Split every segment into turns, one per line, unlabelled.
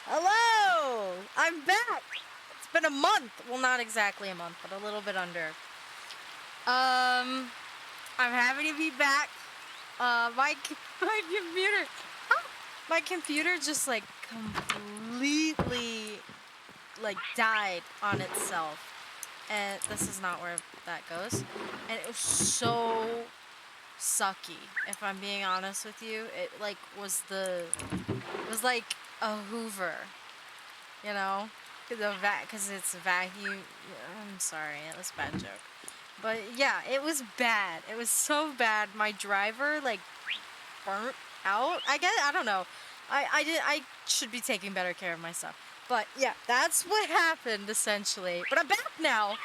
Hello! I'm back! It's been a month. Well, not exactly a month, but a little bit under. I'm happy to be back. My computer, my computer just like completely like died on itself. And this is not where that goes. And it was so sucky, if I'm being honest with you. It was like a Hoover. You know, because it's vacuum. I'm sorry, it was a bad joke. But yeah, it was bad. It was so bad. My driver like burnt out. I don't know. I should be taking better care of myself. But yeah, that's what happened essentially. But I'm back now.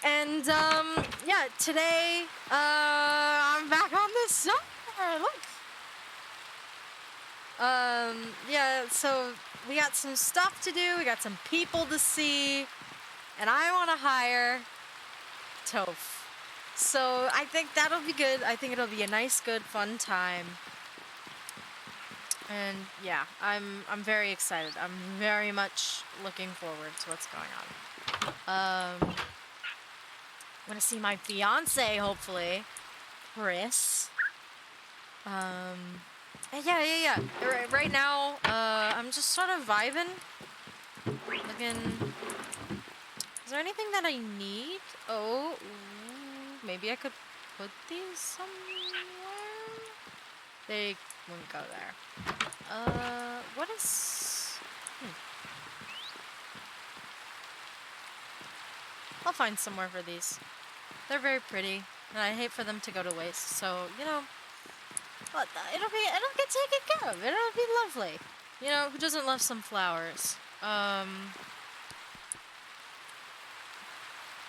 And yeah, today I'm back on the server. Look. Yeah, so we got some stuff to do, we got some people to see, and I want to hire Toph. So I think that'll be good. I think it'll be a nice, good, fun time. And yeah, I'm very excited. I'm very much looking forward to what's going on. I'm gonna see my fiance, hopefully, Chris. And yeah. Right now, I'm just sort of vibing. Looking. Is there anything that I need? Oh, ooh, maybe I could put these somewhere? They wouldn't go there. What is... I'll find somewhere for these. They're very pretty, and I hate for them to go to waste, so, you know, it'll get taken care of. It'll be lovely. You know, who doesn't love some flowers?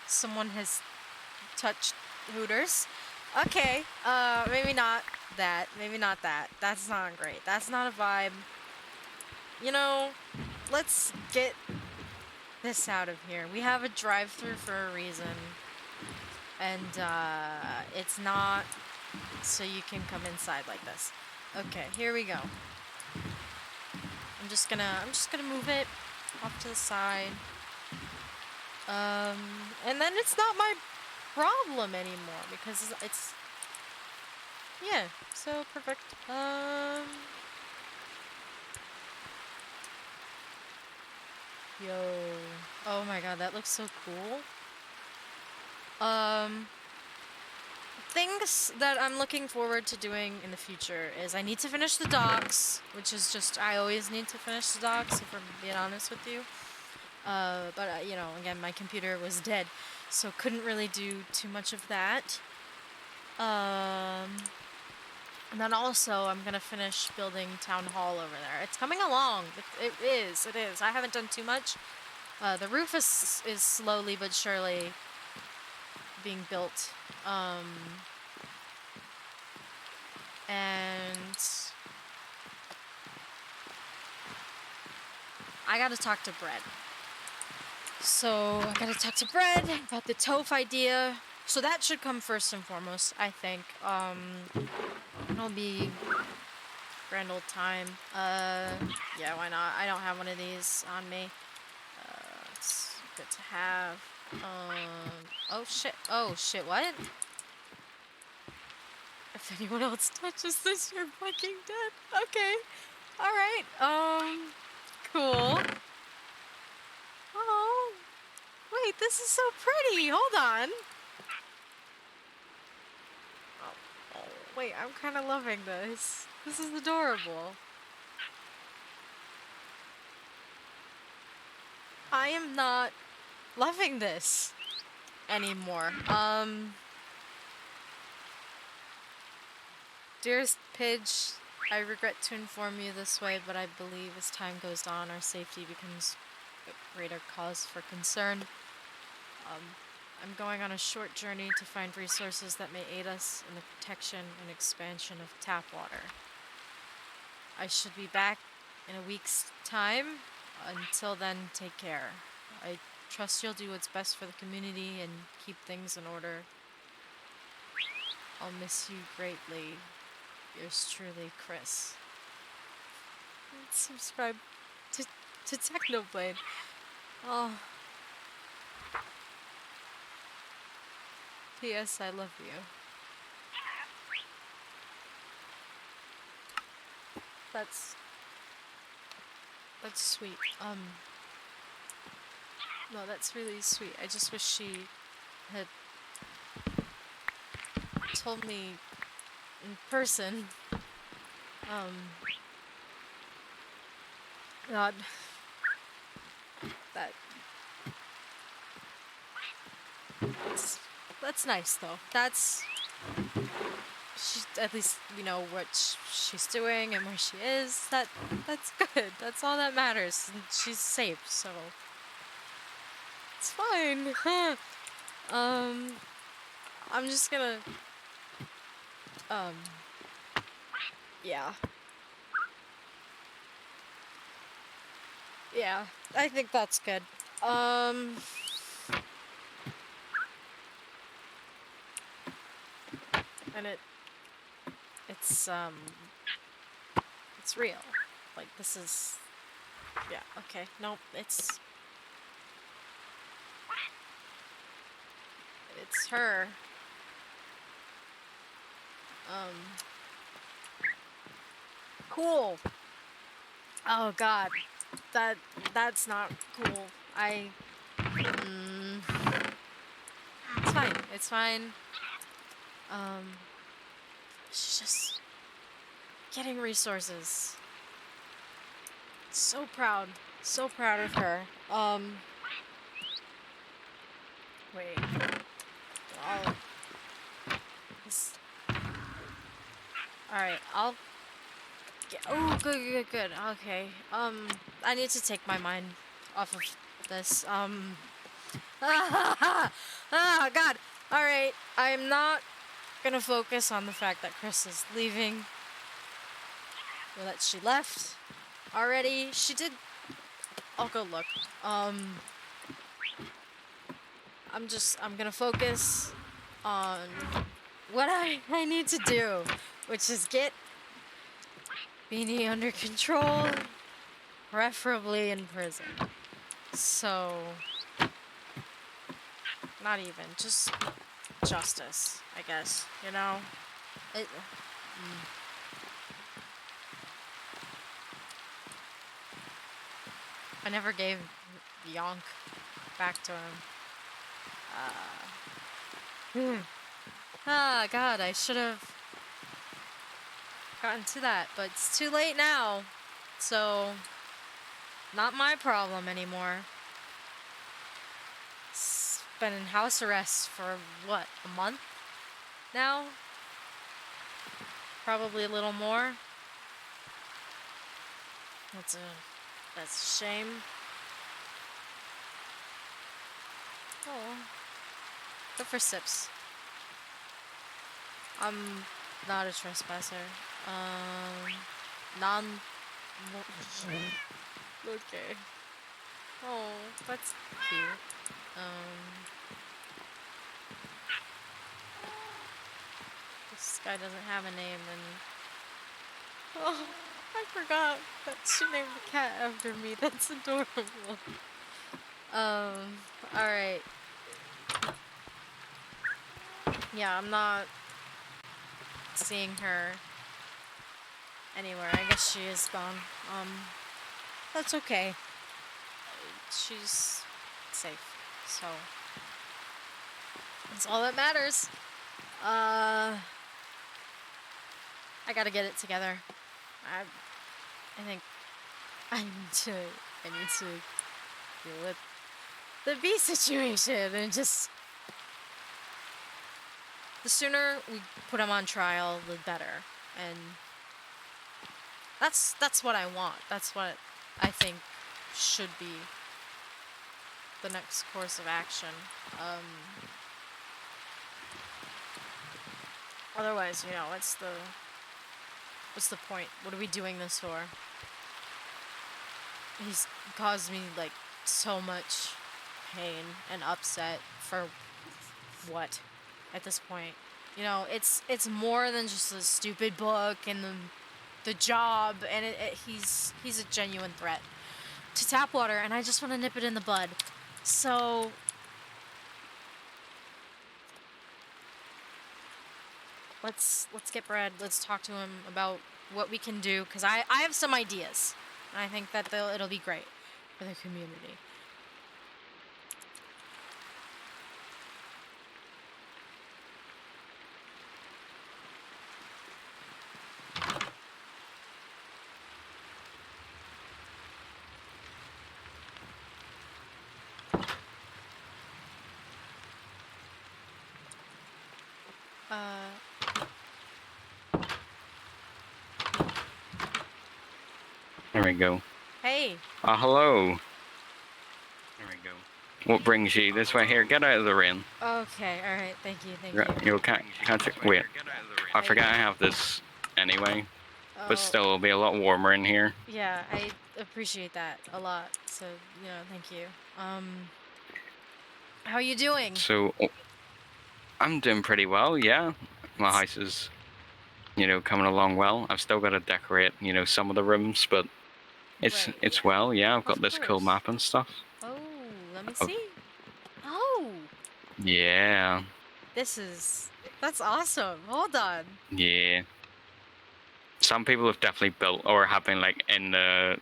Someone has touched Hooters. Okay, maybe not that. Maybe not that. That's not great. That's not a vibe. You know, let's get this out of here. We have a drive-through for a reason. And, it's not so you can come inside like this. Okay, here we go. I'm just gonna move it off to the side. And then it's not my problem anymore because it's yeah, so perfect. Yo. Oh my god, that looks so cool. Things that I'm looking forward to doing in the future is I need to finish the docks, which is just, I always need to finish the docks, if I'm being honest with you. But you know, again, my computer was dead, so couldn't really do too much of that. And then also, I'm gonna finish building Town Hall over there. It's coming along. It is. I haven't done too much. The roof is slowly but surely being built. And I gotta talk to Bread. So I gotta talk to Bread about the Toph idea. So that should come first and foremost, I think. It'll be grand old time. Yeah, why not? I don't have one of these on me. It's good to have. Oh shit, what? If anyone else touches this, you're fucking dead. Okay. Alright, cool. Oh, wait, this is so pretty. Hold on. Oh, wait, I'm kind of loving this. This is adorable. I am not loving this anymore. Dearest Pidge, I regret to inform you this way, but I believe as time goes on, our safety becomes a greater cause for concern. I'm going on a short journey to find resources that may aid us in the protection and expansion of tap water. I should be back in a week's time. Until then, take care. I trust you'll do what's best for the community and keep things in order. I'll miss you greatly. Yours truly, Chris. Subscribe to to Technoblade. Oh. P.S. I love you. That's sweet. No, that's really sweet. I just wish she had told me in person. God, that that's nice though. That's she at least we know what she's doing and where she is. That's good. That's all that matters. And she's safe, so it's fine. I'm just gonna yeah. Yeah, I think that's good. And it's real. Like this is yeah, okay. Nope, it's her. Cool. Oh god. That's not cool. It's fine. It's fine. She's just getting resources. So proud. So proud of her. Wait. I'll Alright, I'll get oh good. Okay. I need to take my mind off of this. Ah god. Alright. I'm not gonna focus on the fact that Chris is leaving. Or that she left already. She did. I'll go look. I'm gonna focus on what I need to do, which is get Beanie under control, preferably in prison. So, not even, just justice, I guess, you know? I never gave Yonk back to him. Ah, God, I should have gotten to that, but it's too late now. So, not my problem anymore. It's been in house arrest for, what, a month now? Probably a little more. That's a shame. Oh. Good for Sips. I'm not a trespasser. Okay. Oh, that's cute. This guy doesn't have a name and... Oh, I forgot that she named the cat after me. That's adorable. Alright. Yeah, I'm not seeing her anywhere. I guess she is gone. That's okay. She's safe, so that's all that matters. I gotta get it together. I think I need to deal with the bee situation and just the sooner we put him on trial, the better. And that's what I want. That's what I think should be the next course of action. Otherwise, you know, what's the point? What are we doing this for? He's caused me like so much pain and upset for what at this point? You know, it's more than just a stupid book and the job, and he's a genuine threat to tap water, and I just want to nip it in the bud. So let's get Brad. Let's talk to him about what we can do, because I have some ideas. And I think that it'll be great for the community.
There we go.
Hey.
Hello. There we go. What brings you this way? Here, get out of the rain.
Okay, alright, thank you.
You can't wait. I forgot I have this anyway. But still, it'll be a lot warmer in here.
Yeah, I appreciate that a lot. So, thank you. How are you doing?
So, I'm doing pretty well, yeah. My house is, coming along well. I've still got to decorate, some of the rooms, but it's well, yeah. I've got this cool map and stuff.
Oh, let me see. Oh!
Yeah.
That's awesome. Hold on.
Yeah. Some people have definitely built or have been like in the,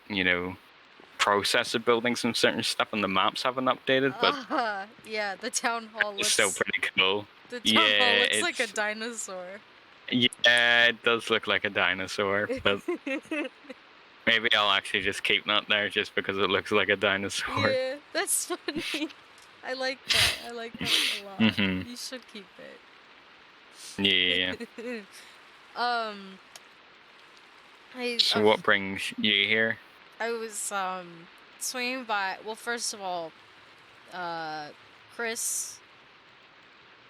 process of building some certain stuff and the maps haven't updated, but
yeah, the town hall looks
still pretty cool.
The town hall looks like a dinosaur.
Yeah, it does look like a dinosaur, but maybe I'll actually just keep that there just because it looks like a dinosaur.
Yeah, that's funny. I like that. I like that a lot.
Mm-hmm.
You should keep it.
Yeah. So what brings you here?
I was swinging by. Well, first of all, Chris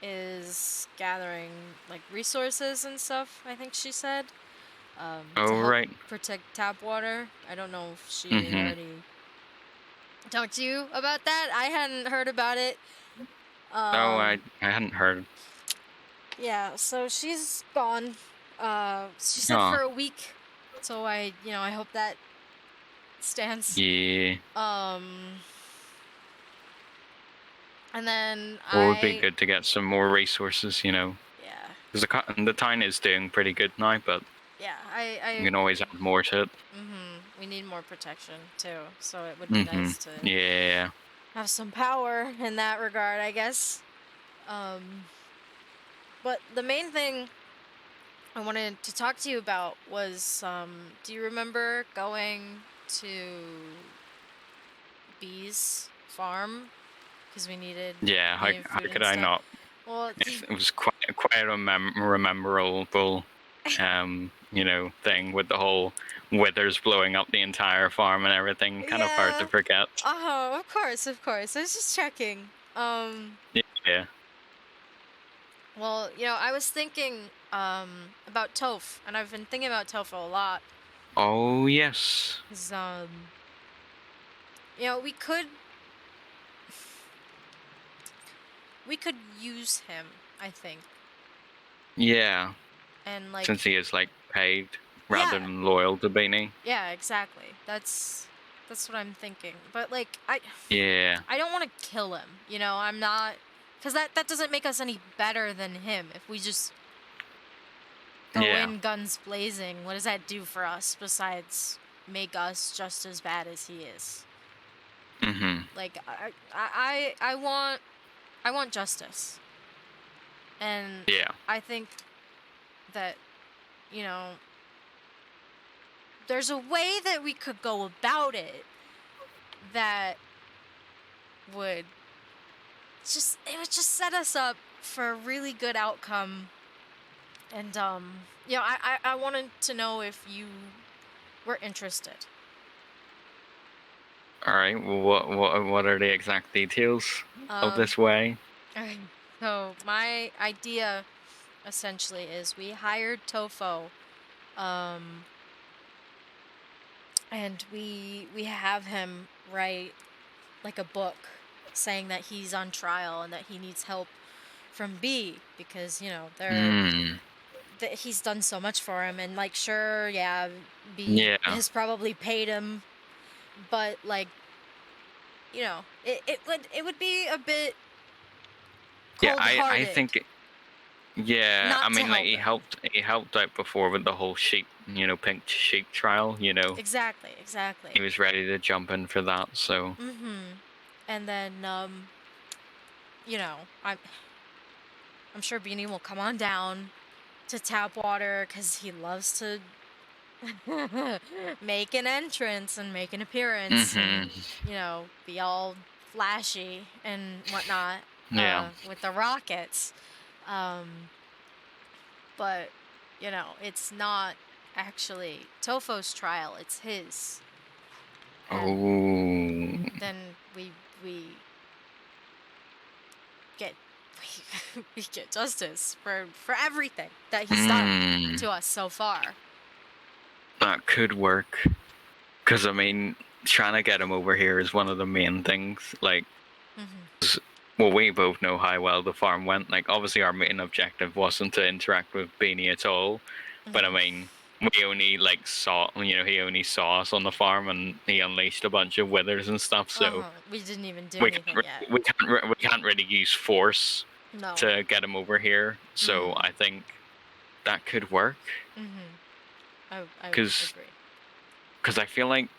is gathering like resources and stuff, I think she said. To help protect tap water. I don't know if she already talked to you about that. I hadn't heard about it.
I hadn't heard.
Yeah, so she's gone. She said for a week. So I hope that stands.
Yeah.
And then
it would be good to get some more resources, Yeah. Because the town is doing pretty good now, but
yeah,
you can always add more to it.
We need more protection too, so it would be nice to have some power in that regard, I guess. But the main thing I wanted to talk to you about was, do you remember going to Bee's farm? Because we needed.
Yeah, how could I not?
Well,
it was quite a memorable, thing with the whole withers blowing up the entire farm and everything. Kind of hard to forget.
Oh, of course. I was just checking.
Yeah.
Well, I was thinking about Toph, and I've been thinking about Toph a lot.
Oh, yes.
'Cause, we could use him, I think.
Yeah.
And
since he is paid rather than loyal to Beanie.
Yeah, exactly. That's what I'm thinking. But I don't want to kill him. I'm not, because that doesn't make us any better than him. If we just go in guns blazing, what does that do for us besides make us just as bad as he is? I want justice. And I think that, there's a way that we could go about it that would just set us up for a really good outcome. And I wanted to know if you were interested.
All right. What are the exact details of this way?
So my idea essentially is we hired Tofo, and we have him write like a book saying that he's on trial and that he needs help from B because he's done so much for him, and B has probably paid him but like, it would be a bit
Yeah, I
cold-hearted
think yeah, I
not to
mean like
help him.
he helped out before with the whole sheep, pink sheep trial,
Exactly,
He
exactly.
was ready to jump in for that, so
And then you know, I'm sure Beanie will come on down to tap water because he loves to make an entrance and make an appearance and
mhm.
be all flashy and whatnot
Yeah.
with the rockets. Um, but it's not actually Tofo's trial; it's his. And
Oh.
then we get we get justice for everything that he's done
Mm,
to us so far.
that could work. Cause I mean, trying to get him over here is one of the main things. Like,
Hmm.
well, we both know how well the farm went. Like, obviously, our main objective wasn't to interact with Beanie at all. But I
Hmm.
mean, we only like saw, he only saw us on the farm, and he unleashed a bunch of withers and stuff. So
We didn't even do
we can't,
anything yet.
we can't really use force
No.
to get him over here. So
Hmm.
I think that could work.
Hmm. I would
Because
agree.
I feel like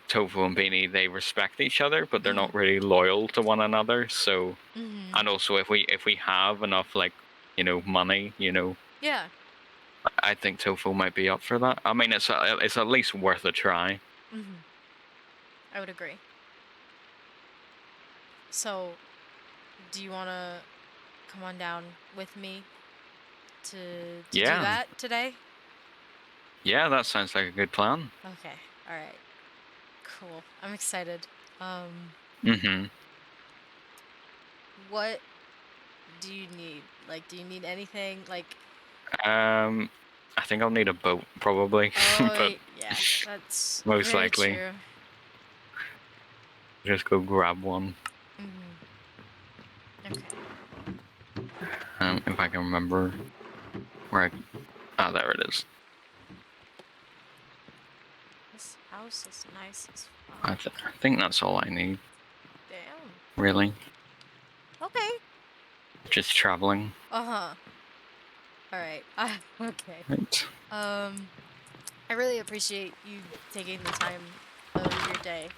Tofu and Beanie, they respect each other, but they're
Hmm.
not really loyal to one another. So,
Hmm.
and also if we have enough like money,
Yeah.
I think Tofu might be up for that. I mean, it's at least worth a try.
Hmm. I would agree. So, do you want to come on down with me to do
Yeah,
that today?
yeah, that sounds like a good plan.
Okay. All right. Cool. I'm excited. Um,
Mhm.
what do you need? Like, do you need anything? Like,
Um, I think I'll need a boat probably, but
yeah, that's
most
very
likely
true.
just go grab one.
Hmm. Okay.
If I can remember where there it is.
This house is nice as fuck.
I think that's all I need,
Damn.
really.
Okay.
Just traveling.
Uh-huh. All right. Okay.
Right.
I really appreciate you taking the time of your day,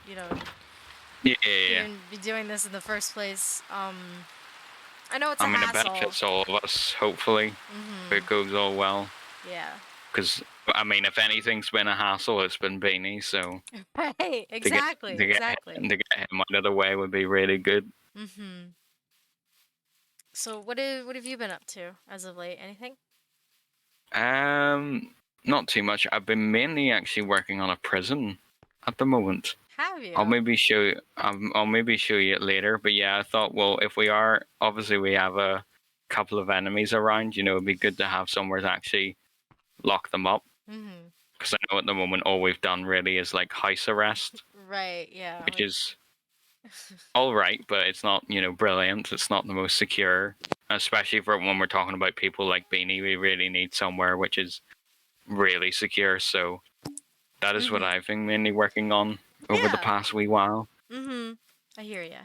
Yeah,
to
yeah, yeah.
even be doing this in the first place. I know it's
I
a
mean, it
hassle.
benefits all of us, hopefully, if
Mm-hmm.
it goes all well.
Yeah.
Because, I mean, if anything's been a hassle, it's been Beanie, so
Right.
to get
Exactly. Exactly.
him out of the way would be really good.
Mm-hmm. So what have you been up to as of late? Anything?
Not too much. I've been mainly actually working on a prison at the moment.
Have you?
I'll maybe show you it later. But yeah, I thought, well, if we are obviously we have a couple of enemies around, it'd be good to have somewhere to actually lock them up.
Mm-hmm.
Because I know at the moment all we've done really is like house arrest,
Right. Yeah.
which is all right, but it's not brilliant. It's not the most secure, especially for when we're talking about people like Beanie. We really need somewhere which is really secure. So that is what
Mm-hmm.
I've been mainly working on over the
Yeah.
past wee while.
Mm-hmm. I hear ya.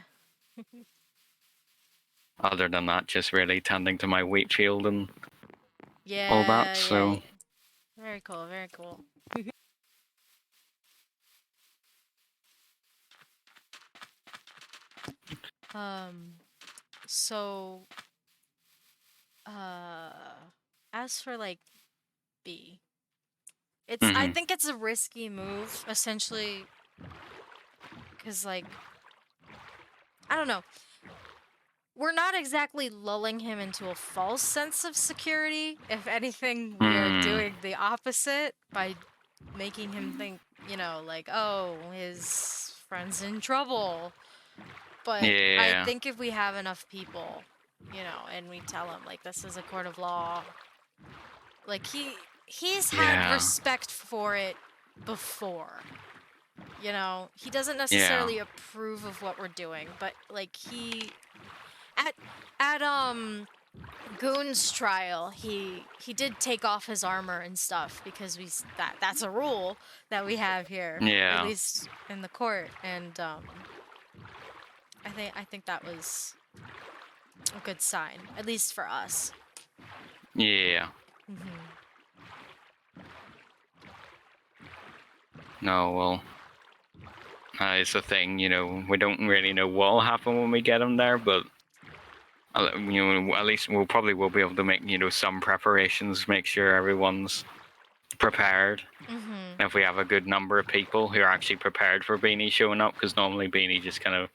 Other than that, just really tending to my wheat field and all that.
Yeah. Yeah.
So
Yeah. Very cool. Very cool. Um. So. Uh. As for like B, I
mhm.
think it's a risky move, essentially, because like I don't know. We're not exactly lulling him into a false sense of security. If anything, we are
Mm,
doing the opposite by making him think, like, oh, his friend's in trouble. But I
yeah,
think if we have enough people, and we tell him, like, this is a court of law, like, he's had
yeah,
respect for it before. He doesn't
yeah.
necessarily approve of what we're doing, but like at at Goon's trial, he did take off his armor and stuff because that's a rule that we have here, at
Yeah.
least in the court, and I think that was a good sign, at least for us.
Yeah.
Hmm.
No, well, it's a thing, you know, we don't really know what'll happen when we get him there, but you know, at least we'll probably will be able to make, you know, some preparations, make sure everyone's prepared.
Hmm.
And if we have a good number of people who are actually prepared for Beanie showing up, because normally Beanie just kind of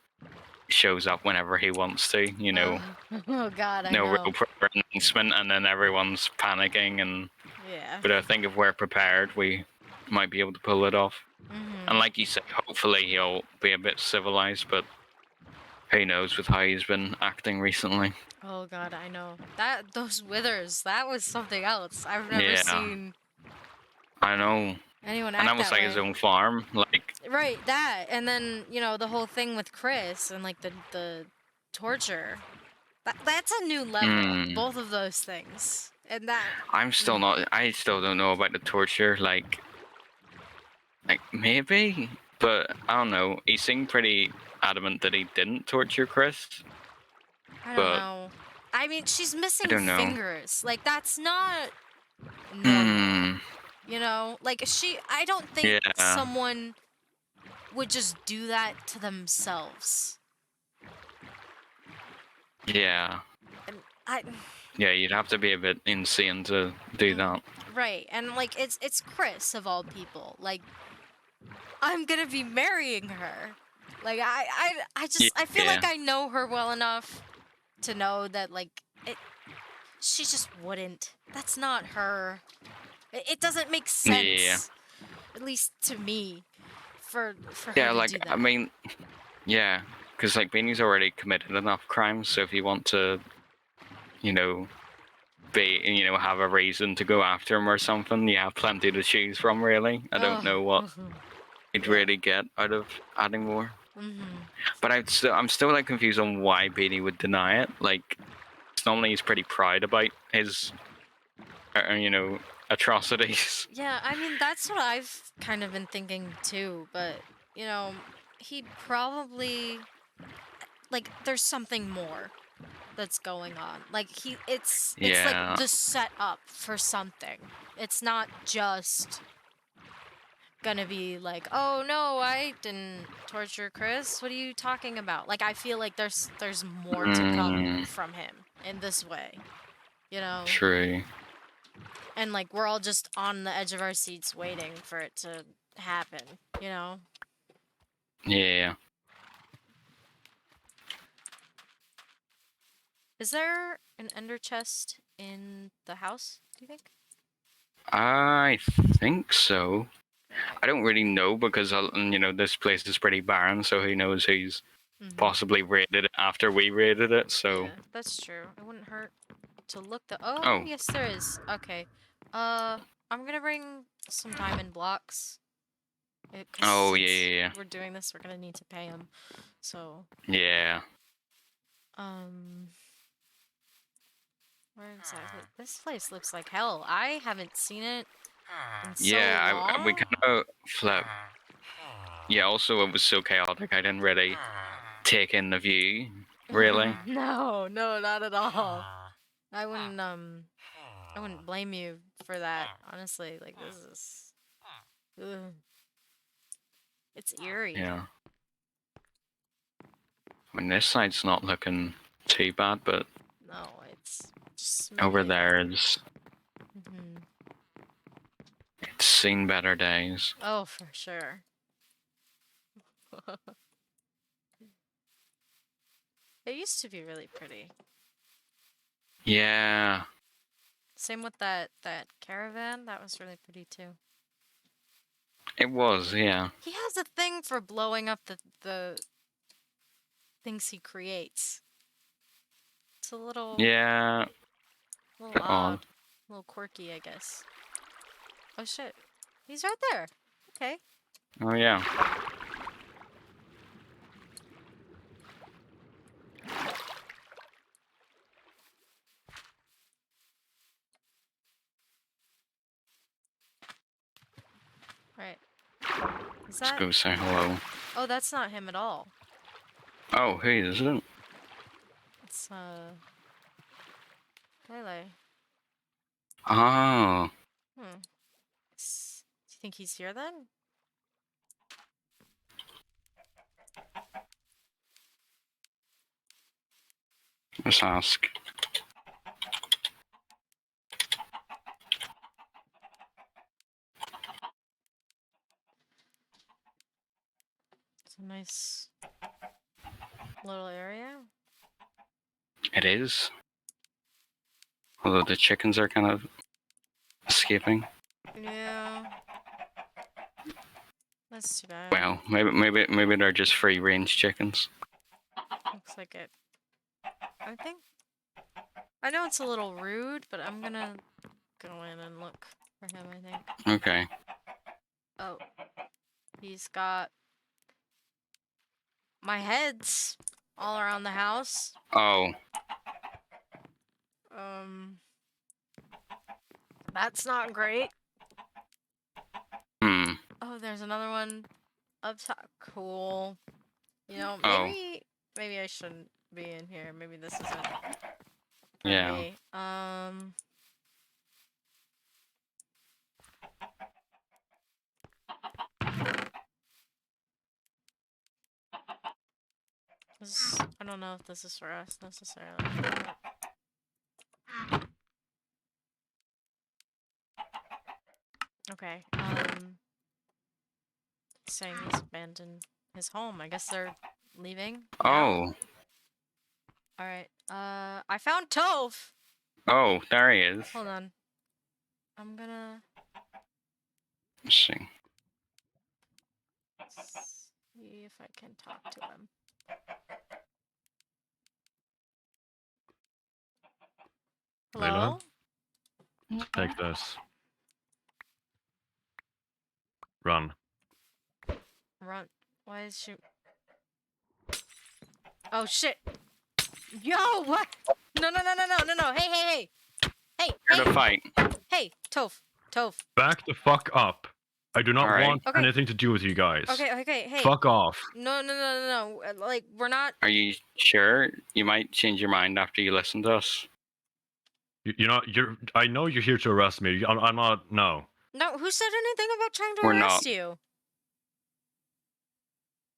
shows up whenever he wants to, you know,
Oh God, I
no
know.
real proper announcement, and then everyone's panicking. And
Yeah.
but I think if we're prepared, we might be able to pull it off. And
Hmm.
like you said, hopefully he'll be a bit civilized, but who knows with how he's been acting recently.
Oh God, I know. Those withers, that was something else. I've never
Yeah,
seen
I know.
anyone
And
act
that was
that
like his
way.
own farm. Like,
Right, that, and then the whole thing with Chris and like the torture. That's a new level.
hmm.
Both of those things, and that.
I'm still
Mm,
not. I still don't know about the torture. Like maybe, but I don't know. He seemed pretty adamant that he didn't torture Chris,
I don't
but
know. I mean, she's
I
missing
don't know.
fingers. Like that's not normal.
Hmm.
Like I don't think
Yeah.
someone would just do that to themselves.
Yeah.
And I.
Yeah. You'd have to be a bit insane to do that.
Right, and like it's Chris of all people. Like I'm gonna be marrying her. Like I feel like
Yeah.
I know her well enough to know that like she just wouldn't. That's not her. It doesn't make
Yeah.
sense, at least to me, for her
Yeah.
to
Like
do
I
that.
mean, yeah. Because like Beanie's already committed enough crimes, so if you want to, you know, have a reason to go after him or something, you have plenty to choose from. Really, I don't
Oh.
know what you'd
Yeah.
really get out of adding more.
Mhm.
But I'm still like confused on why Beanie would deny it. Like, normally he's pretty proud about his, atrocities.
Yeah, I mean that's what I've kind of been thinking too, but you know, he probably like there's something more that's going on. Like it's like
Yeah,
the setup for something. It's not just gonna be like, "Oh no, I didn't torture Chris. What are you talking about?" Like I feel like there's more to come
mm,
from him in this way, you know?
true.
And like we're all just on the edge of our seats waiting for it to happen, you know?
Yeah.
Is there an ender chest in the house, do you think?
I think so. I don't really know because this place is pretty barren, so who knows who's
Mhm.
possibly raided it after we raided it. So,
Yeah, that's true. It wouldn't hurt to look the. Oh,
oh,
yes, there is. Okay. I'm gonna bring some diamond blocks. Because
oh
since
yeah,
we're doing this, we're gonna need to pay him. So,
yeah,
um, where exactly? This place looks like hell. I haven't seen it in so
yeah. We
long.
kind of flip. Yeah. Also, it was so chaotic. I didn't really take in the view. Really.
No, no, not at all. I wouldn't, I wouldn't blame you for that. Honestly, like this is, ugh, it's eerie.
Yeah. I mean, this side's not looking too bad, but
No, it's just
over
smoothing.
there it's seen better days.
Oh, for sure. It used to be really pretty.
Yeah,
Same with that caravan. That was really pretty too.
it was. Yeah.
He has a thing for blowing up the things he creates. It's a
Yeah.
little
Bit odd.
odd, a little quirky, I guess. Oh shit, he's right there. Okay.
Oh yeah.
Is
Let's
that?
go say hello.
Oh, that's not him at all.
Oh, who is it?
It's Lele.
Oh,
Do you think he's here then?
let's ask.
It's a nice little area.
It is. Although the chickens are kind of escaping.
Yeah. That's too bad.
Well, maybe they're just free range chickens.
Looks like it. I know it's a little rude, but I'm gonna go in and look for him, I think.
Okay.
Oh. He's got my heads all around the house.
Oh,
That's not great.
hmm.
Oh, there's another one up top. Cool. You know,
Oh.
maybe I shouldn't be in here. Maybe this isn't for
Yeah.
me. I don't know if this is for us necessarily. Okay. Saying he's abandoned his home. I guess they're leaving.
Oh.
All right. I found Tove.
Oh, there he is.
Hold on. I'm gonna
Let's see.
see if I can talk to him. Hello?
Take this. Run.
Run. Why is she... Oh, shit. Yo, what? No. Hey.
Here to fight.
Hey, Tove.
Back the fuck up. I do not
Alright.
want
Okay.
anything to do with you guys.
Okay, hey.
Fuck off.
No. Like, we're not...
Are you sure? You might change your mind after you listen to us.
You're not. I know you're here to arrest me. I'm not. No.
No, who said anything about trying to
We're
arrest
not.
you?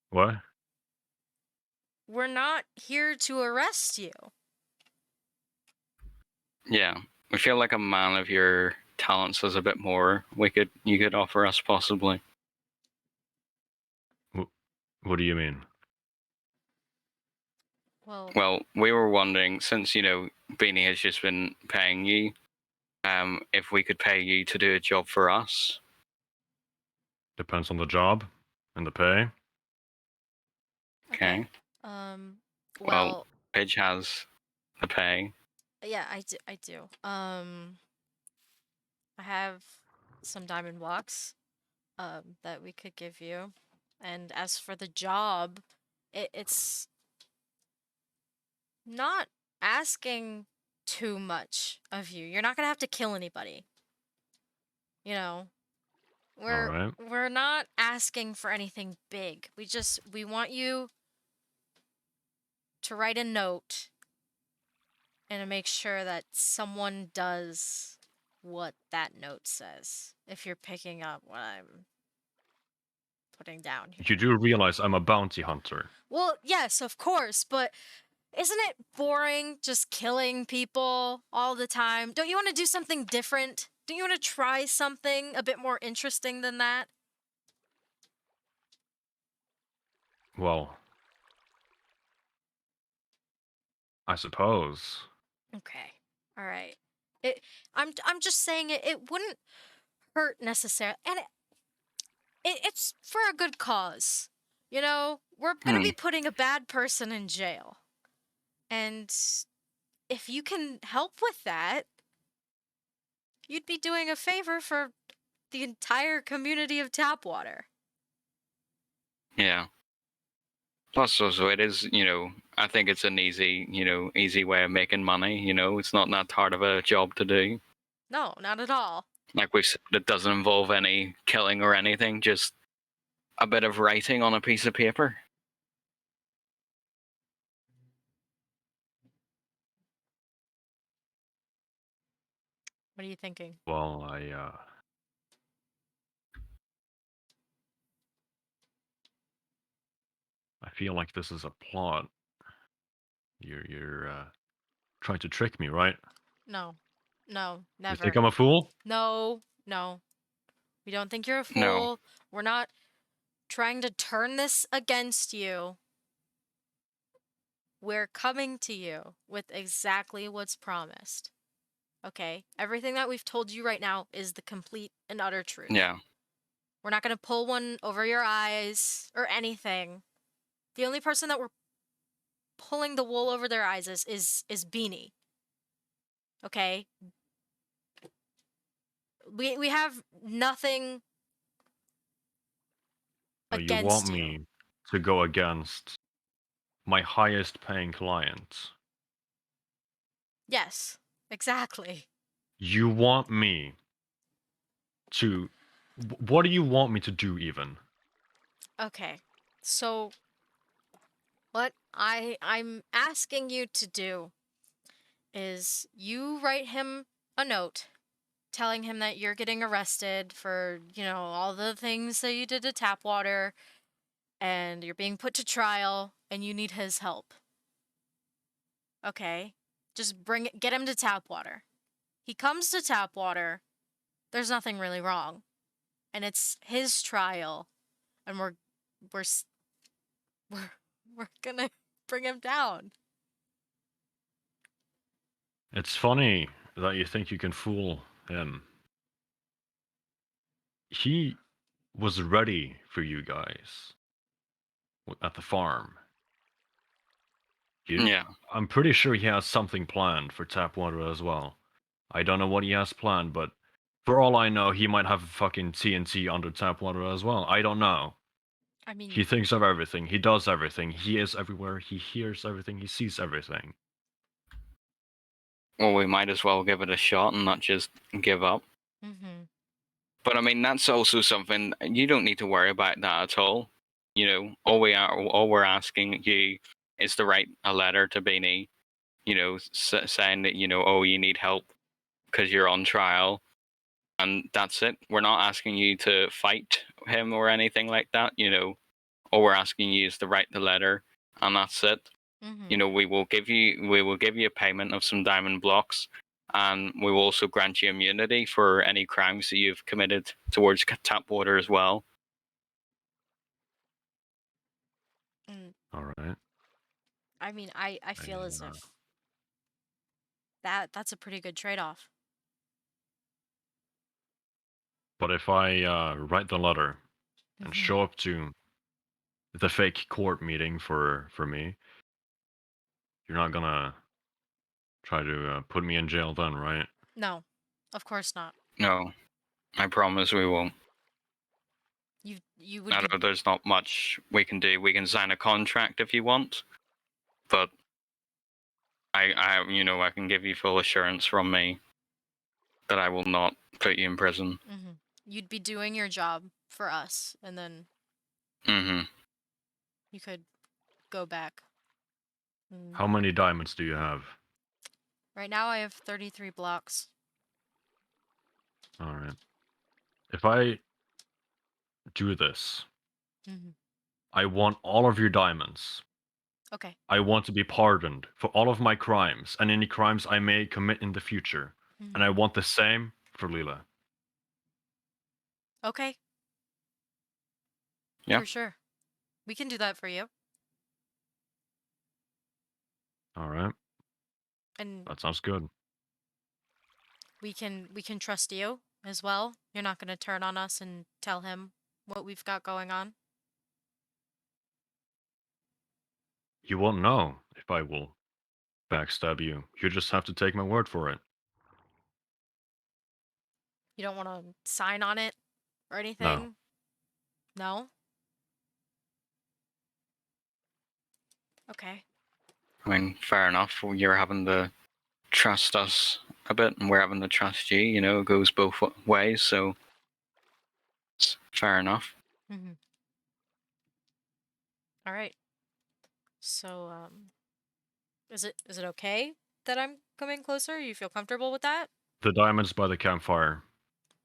What?
We're not here to arrest you.
Yeah. We feel like a man of your talents has a bit more you could offer us possibly.
What do you mean?
Well, we were wondering, since, Beanie has just been paying you, if we could pay you to do a job for us.
Depends on the job and the pay.
Okay. Well, Pidge has the pay.
Yeah, I do. I have some diamond blocks that we could give you. And as for the job, it's not asking too much of you. You're not gonna have to kill anybody. We're not asking for anything big. We want you to write a note and to make sure that someone does what that note says. If you're picking up what I'm putting down here.
You do realize I'm a bounty hunter.
Well, yes, of course, but isn't it boring just killing people all the time? Don't you want to do something different? Don't you want to try something a bit more interesting than that?
Well, I suppose.
Okay. All right. I'm just saying it wouldn't hurt necessarily, and it's for a good cause. We're gonna be putting a bad person in jail, and if you can help with that, you'd be doing a favor for the entire community of Tapwater.
Yeah. Plus, also, it is, I think it's an easy way of making money. It's not that hard of a job to do.
No, not at all.
Like we said, it doesn't involve any killing or anything. Just, a bit of writing on a piece of paper.
What are you thinking?
Well, I feel like this is a plot. You're trying to trick me, right?
No. No,
You think
never.
I'm a fool?
No, no. We don't think you're a
No.
fool. We're not trying to turn this against you. We're coming to you with exactly what's promised. Okay? Everything that we've told you right now is the complete and utter truth.
Yeah.
We're not going to pull one over your eyes or anything. The only person that we're pulling the wool over their eyes is Beanie. Okay? We have nothing
So you
against
want
you.
me to go against my highest paying client?
Yes, exactly.
You want me to... What do you want me to do, even?
Okay. So what I'm asking you to do is you write him a note telling him that you're getting arrested for, all the things that you did to Tapwater and you're being put to trial and you need his help. Okay? Just get him to Tapwater. He comes to Tapwater. There's nothing really wrong. And it's his trial and we're s- we're going to bring him down.
It's funny that you think you can fool him. He was ready for you guys at the farm.
Yeah.
I'm pretty sure he has something planned for Tapwater as well. I don't know what he has planned, but for all I know, he might have a fucking TNT under Tapwater as well. I don't know.
I mean,
He thinks of everything. He does everything. He is everywhere. He hears everything. He sees everything.
Well, we might as well give it a shot and not just give up.
mhm.
But I mean, that's also something you don't need to worry about that at all. All we're asking you is to write a letter to Beanie, saying that oh, you need help because you're on trial, and that's it. We're not asking you to fight him or anything like that. All we're asking you is to write the letter, and that's it.
Mhm.
We will give you a payment of some diamond blocks, and we will also grant you immunity for any crimes that you've committed towards Tapwater as well.
Mm,
All right.
I mean, I feel as if that's a pretty good trade-off.
But if I write the letter and
Mhm.
show up to the fake court meeting for me, you're not gonna try to put me in jail then, right?
No, of course not.
No, I promise we won't.
You would
I
be
know there's not much we can do. We can sign a contract if you want, but I can give you full assurance from me that I will not put you in prison.
you'd be doing your job for us, and then
Mm-hmm.
you could go back. Mm.
How many diamonds do you have?
Right now, I have 33 blocks.
All right. If I do this,
Mhm.
I want all of your diamonds.
Okay.
I want to be pardoned for all of my crimes and any crimes I may commit in the future. And I
Mhm.
want the same for Leela.
Okay,
Yeah.
for sure. We can do that for you.
All right.
And
That sounds good.
we can trust you as well. You're not going to turn on us and tell him what we've got going on.
You won't know if I will backstab you. You just have to take my word for it.
You don't want to sign on it or
No.
anything? No? Okay.
I mean, fair enough. You're having to trust us a bit, and we're having to trust you. It goes both ways, so it's fair enough.
Mhm. All right. So, is it okay that I'm coming closer? You feel comfortable with that?
The diamonds by the campfire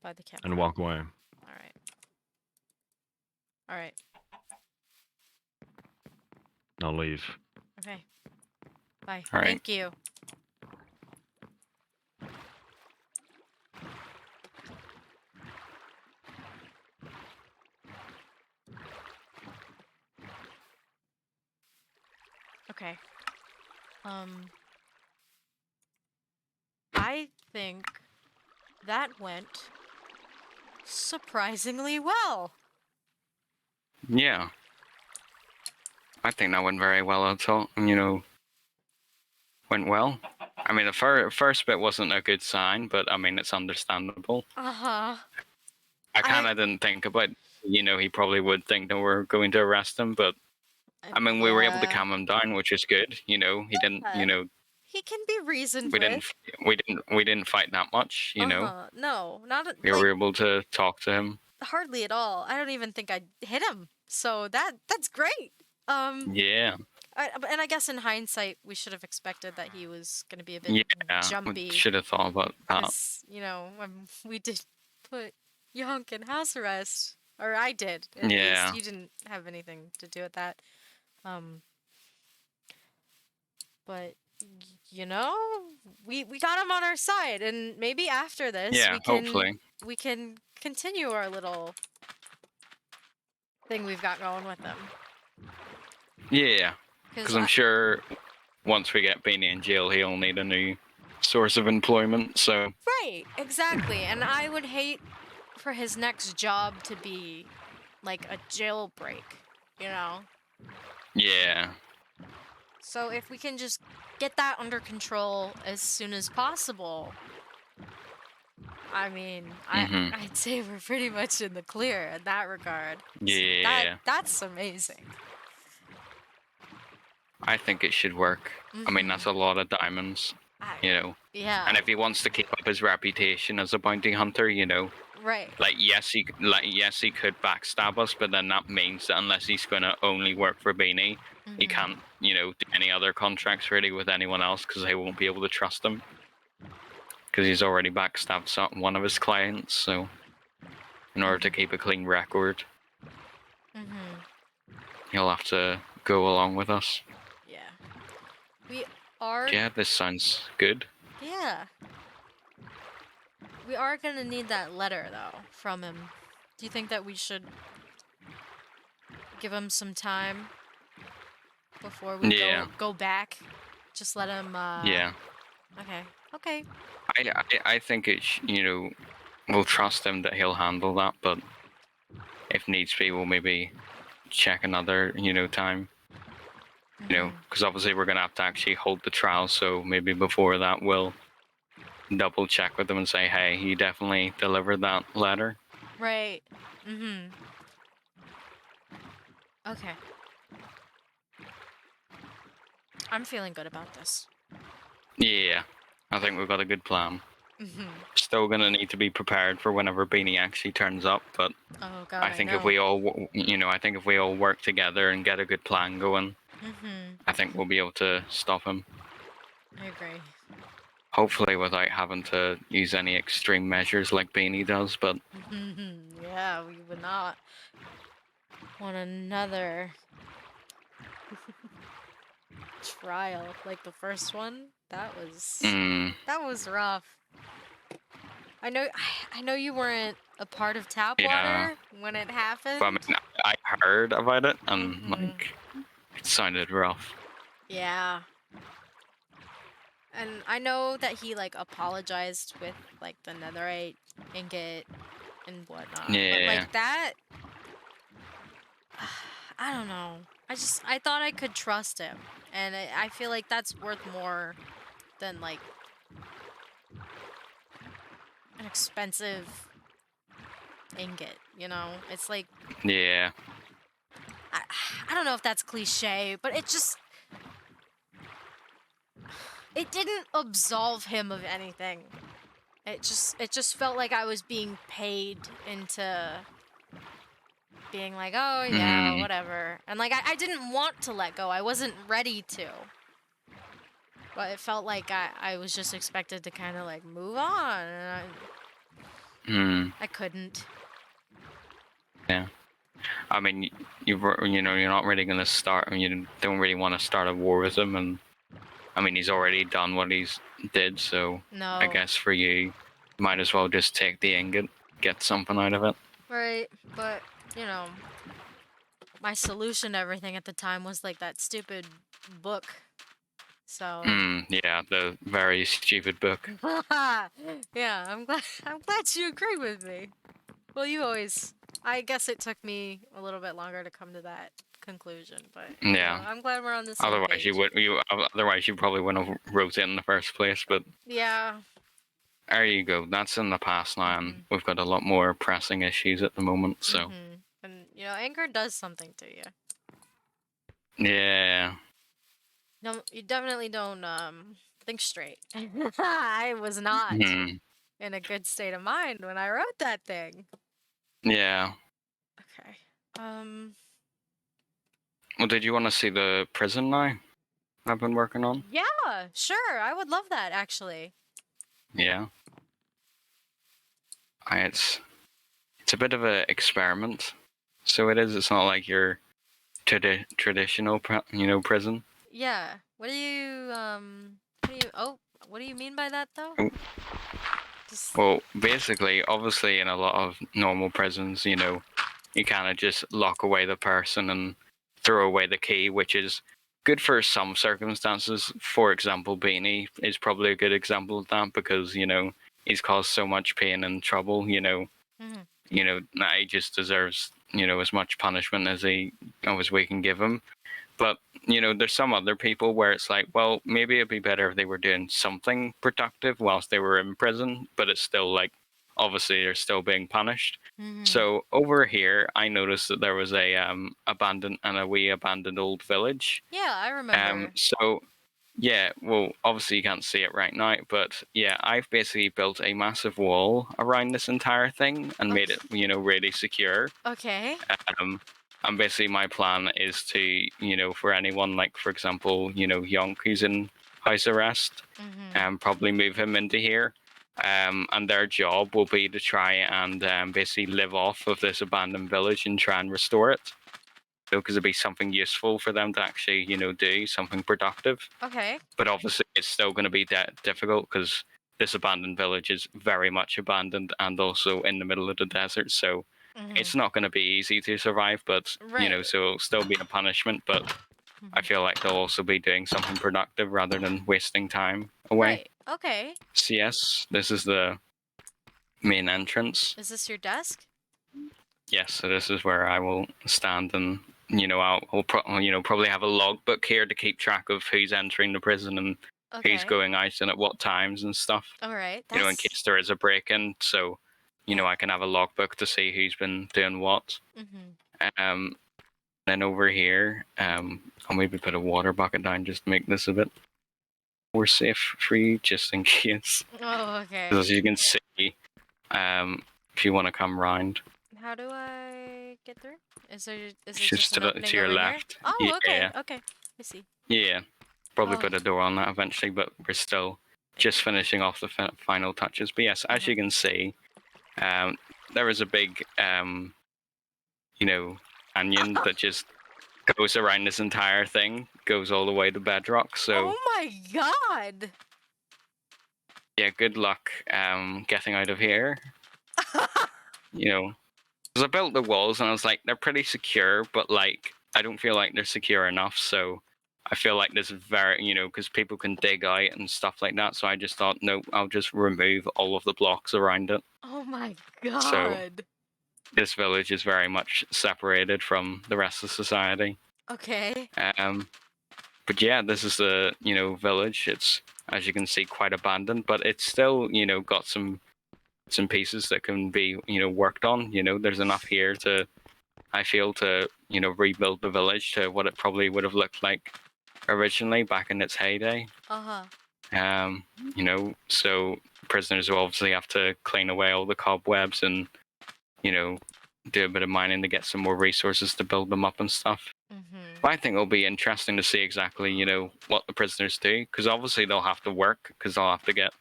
By the campfire.
and walk away.
All right. All right.
Now leave.
Okay. Bye.
All right.
Thank you. Okay. I think that went surprisingly well.
Yeah. I think that went very well at all. Went well. I mean, the first bit wasn't a good sign, but I mean, it's understandable.
Uh-huh.
I kind of didn't think about, he probably would think that we're going to arrest him, but I mean, we were able to
Yeah.
calm him down, which is good. He didn't,
Yeah. He can be reasoned
we
with.
didn't fight that much.
No, not
We
like
were able to talk to him.
hardly at all. I don't even think I hit him. So that's great.
Yeah.
And I guess in hindsight, we should have expected that he was going to be a bit
Yeah.
jumpy.
Should have thought about that.
Because, when we did put Yonk in house arrest, or I did, at
Yeah.
least. You didn't have anything to do with that. But, we got him on our side, and maybe after this,
Yeah, hopefully.
we can continue our little thing we've got going with him.
Yeah. Because I'm sure once we get Beanie in jail, he'll need a new source of employment, so...
Right, exactly. And I would hate for his next job to be like a jailbreak,
Yeah.
So if we can just get that under control as soon as possible, I mean, I'd say we're pretty much in the clear in that regard.
Yeah.
That's amazing.
I think it should work. I mean, that's a lot of diamonds,
Yeah.
And if he wants to keep up his reputation as a bounty hunter,
Right.
like yes, he could backstab us, but then that means that unless he's gonna only work for Beanie, he can't, do any other contracts really with anyone else because they won't be able to trust him because he's already backstabbed one of his clients. So, in order to keep a clean record, he'll have to go along with us.
Yeah. We are.
Yeah, this sounds good.
Yeah. We are gonna need that letter though from him. Do you think that we should give him some time before we go back? Just let him.
Yeah.
Okay.
I think we'll trust him that he'll handle that, but if needs be, we'll maybe check another, time. Because obviously we're gonna have to actually hold the trial, so maybe before that we'll double check with them and say, hey, he definitely delivered that letter.
Right. Okay. I'm feeling good about this.
Yeah, I think we've got a good plan. Still gonna need to be prepared for whenever Beanie actually turns up, but
oh God,
I think if we all, work together and get a good plan going, I think we'll be able to stop him.
I agree.
Hopefully without having to use any extreme measures like Beanie does, but...
Yeah, we would not want another trial like the first one. That was rough. I know you weren't a part of Tapwater when it happened.
But I mean, I heard about it and it sounded rough.
Yeah. And I know that he apologized with the netherite ingot and whatnot.
Yeah.
But that, I don't know. I thought I could trust him, and I feel like that's worth more than an expensive ingot. It's like.
Yeah.
I don't know if that's cliche, but it didn't absolve him of anything. It just felt like I was being paid into being like, oh yeah,
Mhm.
whatever. And like I didn't want to let go. I wasn't ready to. But it felt like I was just expected to kind of like move on, and
Mm.
I couldn't.
Yeah. I mean, you know, you're not really gonna start. You don't really want to start a war with him, and I mean, he's already done what he's did. So I
No.
guess for you, might as well just take the ingot, get something out of it.
Right, but you know, my solution to everything at the time was like that stupid book. So
Yeah, the very stupid book.
yeah, I'm glad you agree with me. Well, you always I guess it took me a little bit longer to come to that conclusion, but
Yeah.
I'm glad we're on the same
Otherwise,
page.
otherwise you probably wouldn't have wrote it in the first place. But
Yeah.
there you go. That's in the past now, and
Mhm.
we've got a lot more pressing issues at the moment. So
And anger does something to you.
yeah.
No, you definitely don't think straight. I was not
Mhm.
in a good state of mind when I wrote that thing.
Yeah.
Okay.
Well, did you want to see the prison now I've been working on?
Yeah, sure. I would love that actually.
Yeah. It's a bit of an experiment. So it is. It's not like your traditional, prison.
Yeah. What do you mean by that though?
Oh,
Just
well, basically, obviously, in a lot of normal prisons, you kind of just lock away the person and throw away the key, which is good for some circumstances. For example, Beanie is probably a good example of that because he's caused so much pain and trouble.
mhm.
That he just deserves as much punishment as we can give him. But there's some other people where it's like, well, maybe it'd be better if they were doing something productive whilst they were in prison, but it's still like, obviously they're still being punished.
Mhm.
So over here, I noticed that there was a wee abandoned old village.
Yeah, I remember.
So yeah, well, obviously you can't see it right now, but yeah, I've basically built a massive wall around this entire thing and made it,
Okay.
really secure.
Okay.
Um, and basically, my plan is to, for anyone like, for example, Yonk who's in house arrest,
Mhm.
probably move him into here. And their job will be to try and basically live off of this abandoned village and try and restore it. So, because it'd be something useful for them to actually, do something productive.
Okay.
But obviously, it's still going to be difficult because this abandoned village is very much abandoned and also in the middle of the desert. So
Mhm.
it's not going to be easy to survive, but
Right.
so it'll still be a punishment. But I
Mhm.
feel like they'll also be doing something productive rather than wasting time away.
Right. Okay.
So yes, this is the main entrance.
Is this your desk?
Yes, so this is where I will stand and I'll probably have a logbook here to keep track of who's entering the prison and who's
Okay.
going out and at what times and stuff.
All right.
In case there is a break-in, so
Yeah.
I can have a logbook to see who's been doing what.
Mhm.
Um, then over here, I'll maybe put a water bucket down just to make this a bit more safe for you, just in case.
Oh, okay.
As you can see, if you want to come round,
How do I get through? Is it
it's
just
just
an
to
opening
your
over here?
left.
Oh, okay.
Yeah,
Okay. I see.
yeah. Probably
Oh.
put a door on that eventually, but we're still just finishing off the final touches. But yes, as you can see, there is a big, canyon that just goes around this entire thing, goes all the way to bedrock. So
Oh my god.
yeah, good luck getting out of here. Because I built the walls and I was like, they're pretty secure, but like I don't feel like they're secure enough. So I feel like this is very, because people can dig out and stuff like that. So I just thought, no, I'll just remove all of the blocks around it.
Oh my
So
god.
this village is very much separated from the rest of society.
Okay.
Um, but yeah, this is the village. It's, as you can see, quite abandoned, but it's still got some pieces that can be worked on. There's enough here to, I feel, to rebuild the village to what it probably would have looked like originally back in its heyday.
Uh-huh.
So prisoners will obviously have to clean away all the cobwebs and do a bit of mining to get some more resources to build them up and stuff.
Mhm.
But I think it'll be interesting to see exactly, what the prisoners do, because obviously they'll have to work, because they'll have to get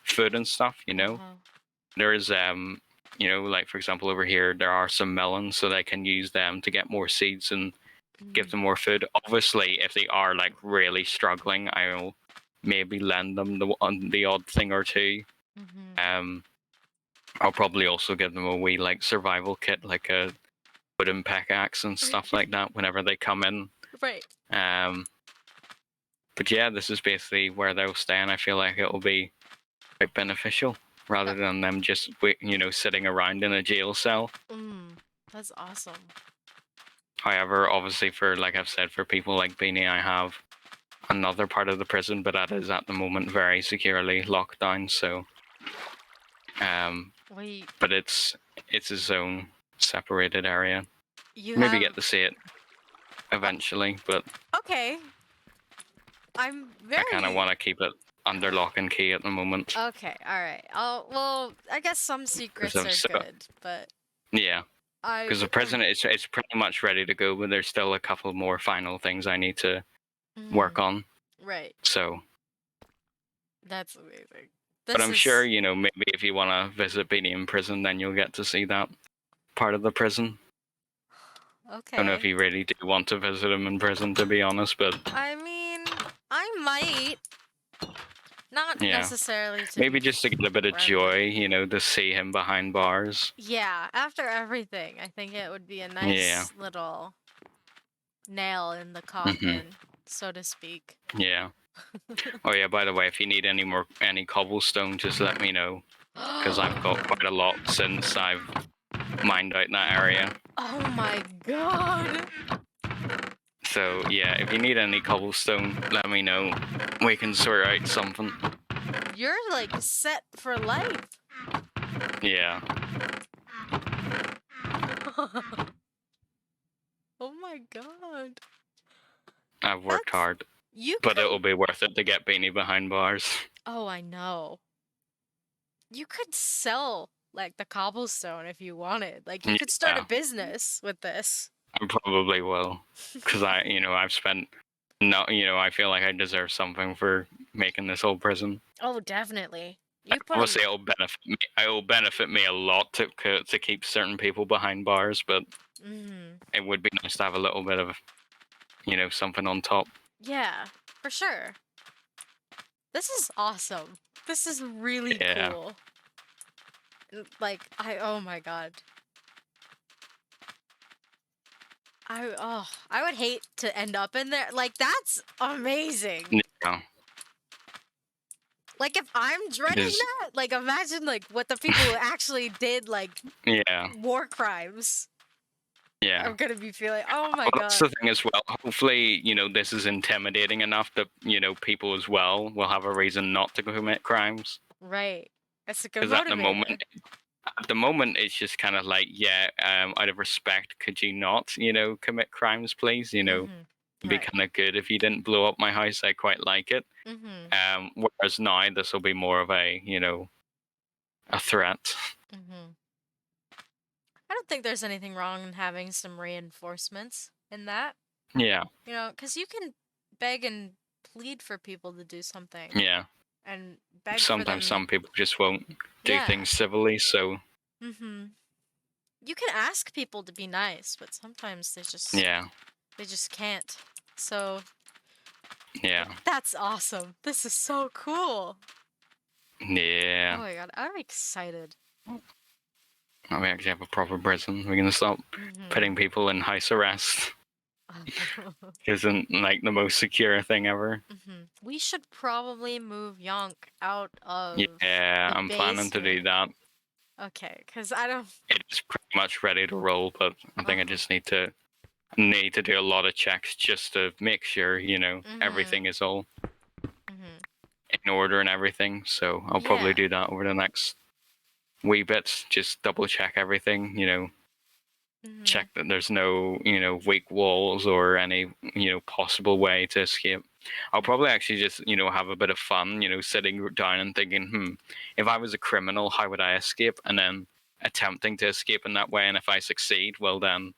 food and stuff.
Uh-huh.
There is like for example over here there are some melons, so they can use them to get more seeds and give
Mhm.
them more food. Obviously, if they are like really struggling, I'll maybe lend them the odd thing or two.
Mhm.
I'll probably also give them a wee like survival kit, like a wooden pickaxe and stuff like that whenever they come in.
Right.
But yeah, this is basically where they'll stay, and I feel like it'll be quite beneficial rather than them just sitting around in a jail cell.
That's awesome.
However, obviously, for like I've said, for people like Beanie, I have another part of the prison, but that is at the moment very securely locked down. So,
Wait,
but it's its own separated area.
you
Maybe
have
get to see it eventually, but
okay. I'm
I kind of
very
want to keep it under lock and key at the moment.
okay. All right. Well, I guess some secrets are good, but
Yeah, because the prison it's pretty much ready to go, but there's still a couple more final things I need to work on.
Right.
So,
That's amazing.
but I'm sure maybe if you want to visit Beanie in prison, then you'll get to see that part of the prison.
Okay.
I don't know if you really do want to visit him in prison, to be honest, but
I mean, I might. Not necessarily to
maybe
be
just to get a bit of joy, to see him behind bars.
Yeah, after everything, I think it would be a nice little nail in the coffin, so to speak.
Yeah. Oh yeah, by the way, if you need any cobblestone, just let me know, because I've got quite a lot since I've mined out that area.
Oh my god!
So yeah, if you need any cobblestone, let me know. We can sort out something.
You're like set for life.
Yeah.
Oh my god.
I've worked hard. But it'll be worth it to get Beanie behind bars.
Oh, I know. You could sell like the cobblestone if you wanted. Like you could start a business with this.
I probably will, because I've spent I feel like I deserve something for making this whole prison.
Oh, definitely.
Obviously, it'll benefit me a lot to keep certain people behind bars, but it would be nice to have a little bit of something on top.
Yeah, for sure. This is awesome. This is really cool. Like oh my god. I would hate to end up in there. Like that's amazing.
Yeah.
Like if I'm dreading that, like imagine like what the people who actually did like war crimes.
Yeah.
I'm gonna be feeling oh my god.
That's the thing as well. Hopefully, this is intimidating enough that, people as well will have a reason not to commit crimes.
Right. That's a good
Because
motivator.
at the moment, it's just kind of like, out of respect, could you not, commit crimes, please? It'd be kind of good if you didn't blow up my house. I quite like it. Whereas now, this will be more of a, a threat.
I don't think there's anything wrong in having some reinforcements in that.
Yeah.
Because you can beg and plead for people to do something.
Yeah.
And beg
Sometimes some people just won't do things civilly, so.
You can ask people to be nice, but sometimes they just they just can't. So
yeah.
That's awesome. This is so cool.
Yeah.
Oh my god, I'm excited.
We actually have a proper prison. We're gonna stop putting people in house arrest. Isn't like the most secure thing ever.
We should probably move Yonk out of.
Yeah, I'm planning to do that.
Okay, because I don't.
It's pretty much ready to roll, but I think I just need to do a lot of checks just to make sure everything is all in order and everything. So I'll probably do that over the next wee bits. Just double check everything. Check that there's no weak walls or any possible way to escape. I'll probably actually just have a bit of fun sitting down and thinking, if I was a criminal, how would I escape? And then attempting to escape in that way, and if I succeed, well then,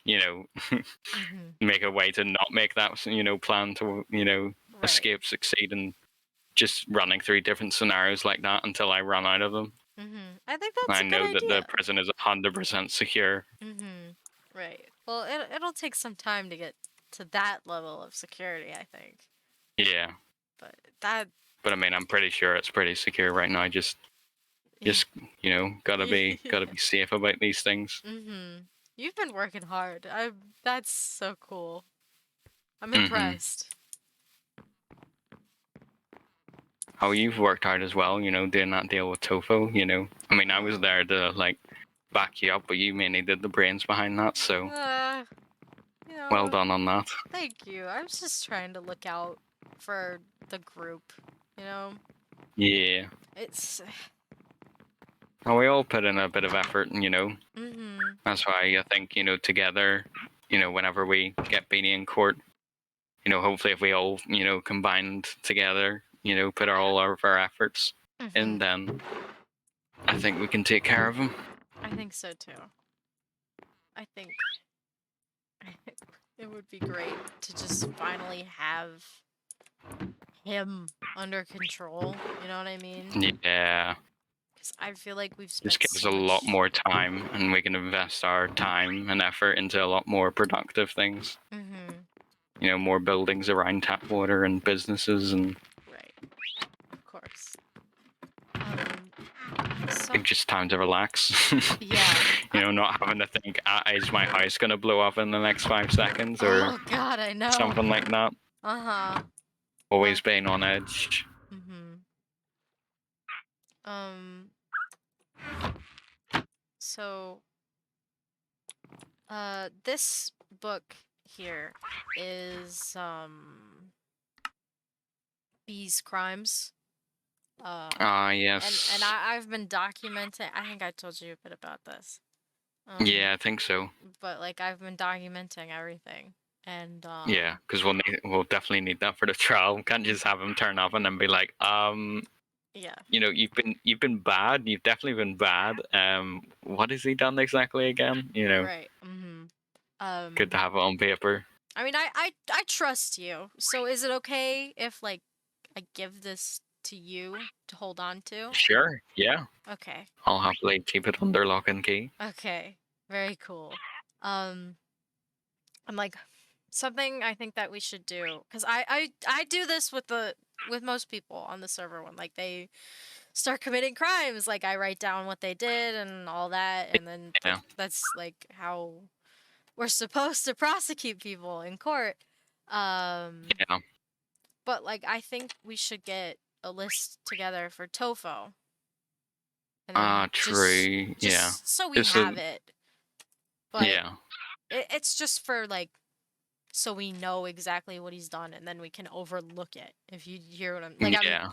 you know,
Mhm.
make a way to not make that, plan to,
Right.
escape, succeed, and just running through different scenarios like that until I run out of them.
I think that's
I
a good
know that the
idea.
prison is 100% secure.
Right. Well, it'll take some time to get to that level of security, I think.
Yeah,
But that
but I mean, I'm pretty sure it's pretty secure right now. Just gotta be safe about these things.
You've been working hard. That's so cool. I'm
hmm
impressed.
How you've worked hard as well, doing that deal with Tofu. I mean, I was there to like back you up, but you mainly did the brains behind that. So
You know,
well done on that.
thank you. I was just trying to look out for the group, you know?
Yeah.
It's
And we all put in a bit of effort, and
mhm.
that's why I think together, whenever we get Beanie in court, hopefully if we all combined together, put all of our efforts in, then I think we can take care of him.
I think so too. I think it would be great to just finally have him under control. You know what I mean?
Yeah.
Because I feel like we've
Just
spent
gives
so
a lot
much.
more time, and we can invest our time and effort into a lot more productive things. More buildings around tap water and businesses, and
Right. Of course.
I
So
think just time to relax.
yeah.
Not having to think, is my house gonna blow up in the next 5 seconds, or
Oh God, I know.
something like that. Always being on edge.
Um. So, this book here is Bee's Crimes.
Yes.
And I've been documenting. I think I told you a bit about this.
Yeah, I think so.
But like I've been documenting everything, and
Yeah, because we'll definitely need that for the trial. We can't just have him turn up and then be like,
yeah.
you've been bad. You've definitely been bad. What has he done exactly again?
Right.
Good to have it on paper.
I mean, I trust you. So is it okay if like I give this to you to hold on to?
Sure. Yeah.
Okay.
I'll happily keep it under lock and key.
Okay. Very cool. I'm like something I think that we should do because I do this with most people on the server when like they start committing crimes. Like I write down what they did and all that, and then
Yeah.
that's like how we're supposed to prosecute people in court.
Yeah.
But like I think we should get a list together for Tofo. And then
True. Yeah.
so we have it. But
yeah.
it's just for like so we know exactly what he's done and then we can overlook it. If you hear what I'm like
Yeah.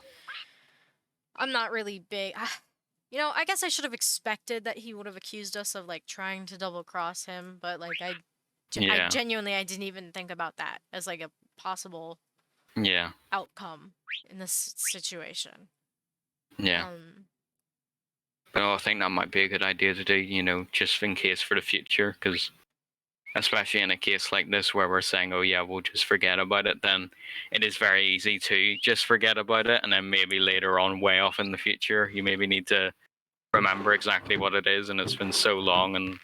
I'm not really big. I guess I should have expected that he would have accused us of like trying to double cross him, but like I
Yeah.
genuinely I didn't even think about that as like a possible
Yeah.
outcome in this situation.
Yeah. But I think that might be a good idea to do, just in case for the future, because especially in a case like this where we're saying, oh yeah, we'll just forget about it, then it is very easy to just forget about it, and then maybe later on, way off in the future, you maybe need to remember exactly what it is, and it's been so long and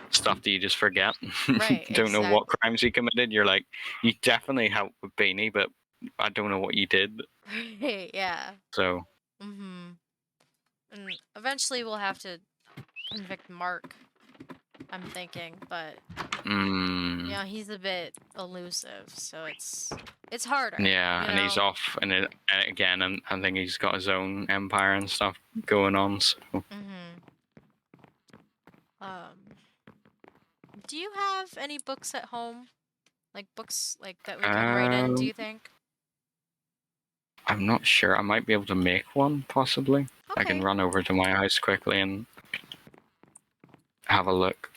stuff that you just forget.
Right.
Don't know what crimes you committed. You're like, you definitely helped with Beanie, but I don't know what you did.
Right, yeah.
So.
And eventually we'll have to convict Mark, I'm thinking, but he's a bit elusive, so it's harder.
Yeah, and he's off, and again, and I think he's got his own empire and stuff going on. So.
Do you have any books at home, like books like that we can write in? Do you think?
I'm not sure. I might be able to make one, possibly.
Okay.
I can run over to my house quickly and have a look.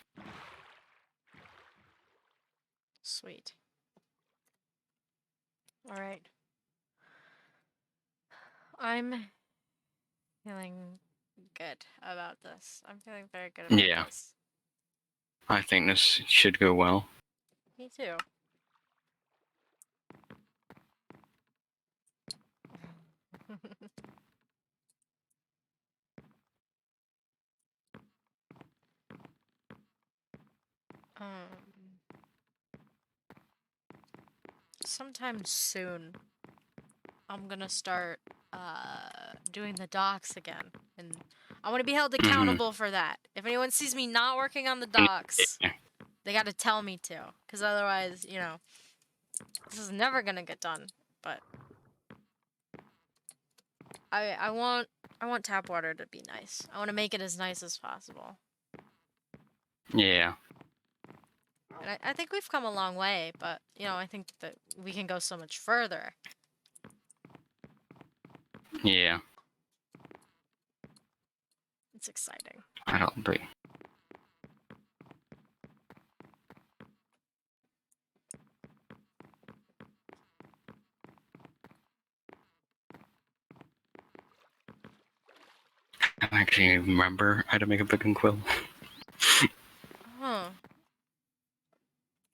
Sweet. All right. I'm feeling good about this. I'm feeling very good about
Yeah.
this.
I think this should go well.
Me too. Sometime soon, I'm gonna start doing the docks again, and I want to be held accountable for that. If anyone sees me not working on the docks,
Yeah.
they got to tell me to, because otherwise, you know, this is never gonna get done. But I want tap water to be nice. I want to make it as nice as possible.
Yeah.
And I think we've come a long way, but you know, I think that we can go so much further.
Yeah.
It's exciting.
I don't think. I don't actually remember how to make a book and quill.
Huh.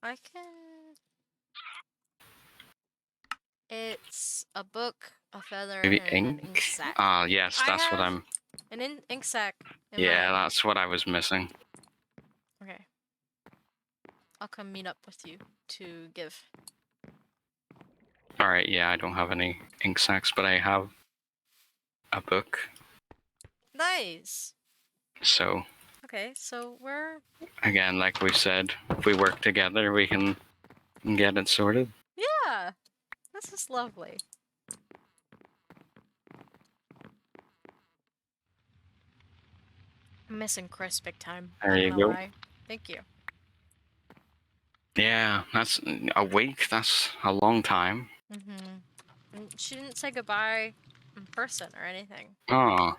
I can... It's a book, a feather,
Maybe
and an
ink?
ink sac.
Ah, yes,
I
that's what
have
I'm.
an ink sac in
Yeah,
my...
that's what I was missing.
Okay. I'll come meet up with you to give.
Alright, yeah, I don't have any ink sacs, but I have a book.
Nice!
So,
Okay, so we're...
again, like we said, if we work together, we can get it sorted.
Yeah! This is lovely. I'm missing Chris big time.
There
Not
you
gonna
go.
lie. Thank you.
Yeah, that's a week. That's a long time.
Mm-hmm. And she didn't say goodbye in person or anything.
Oh,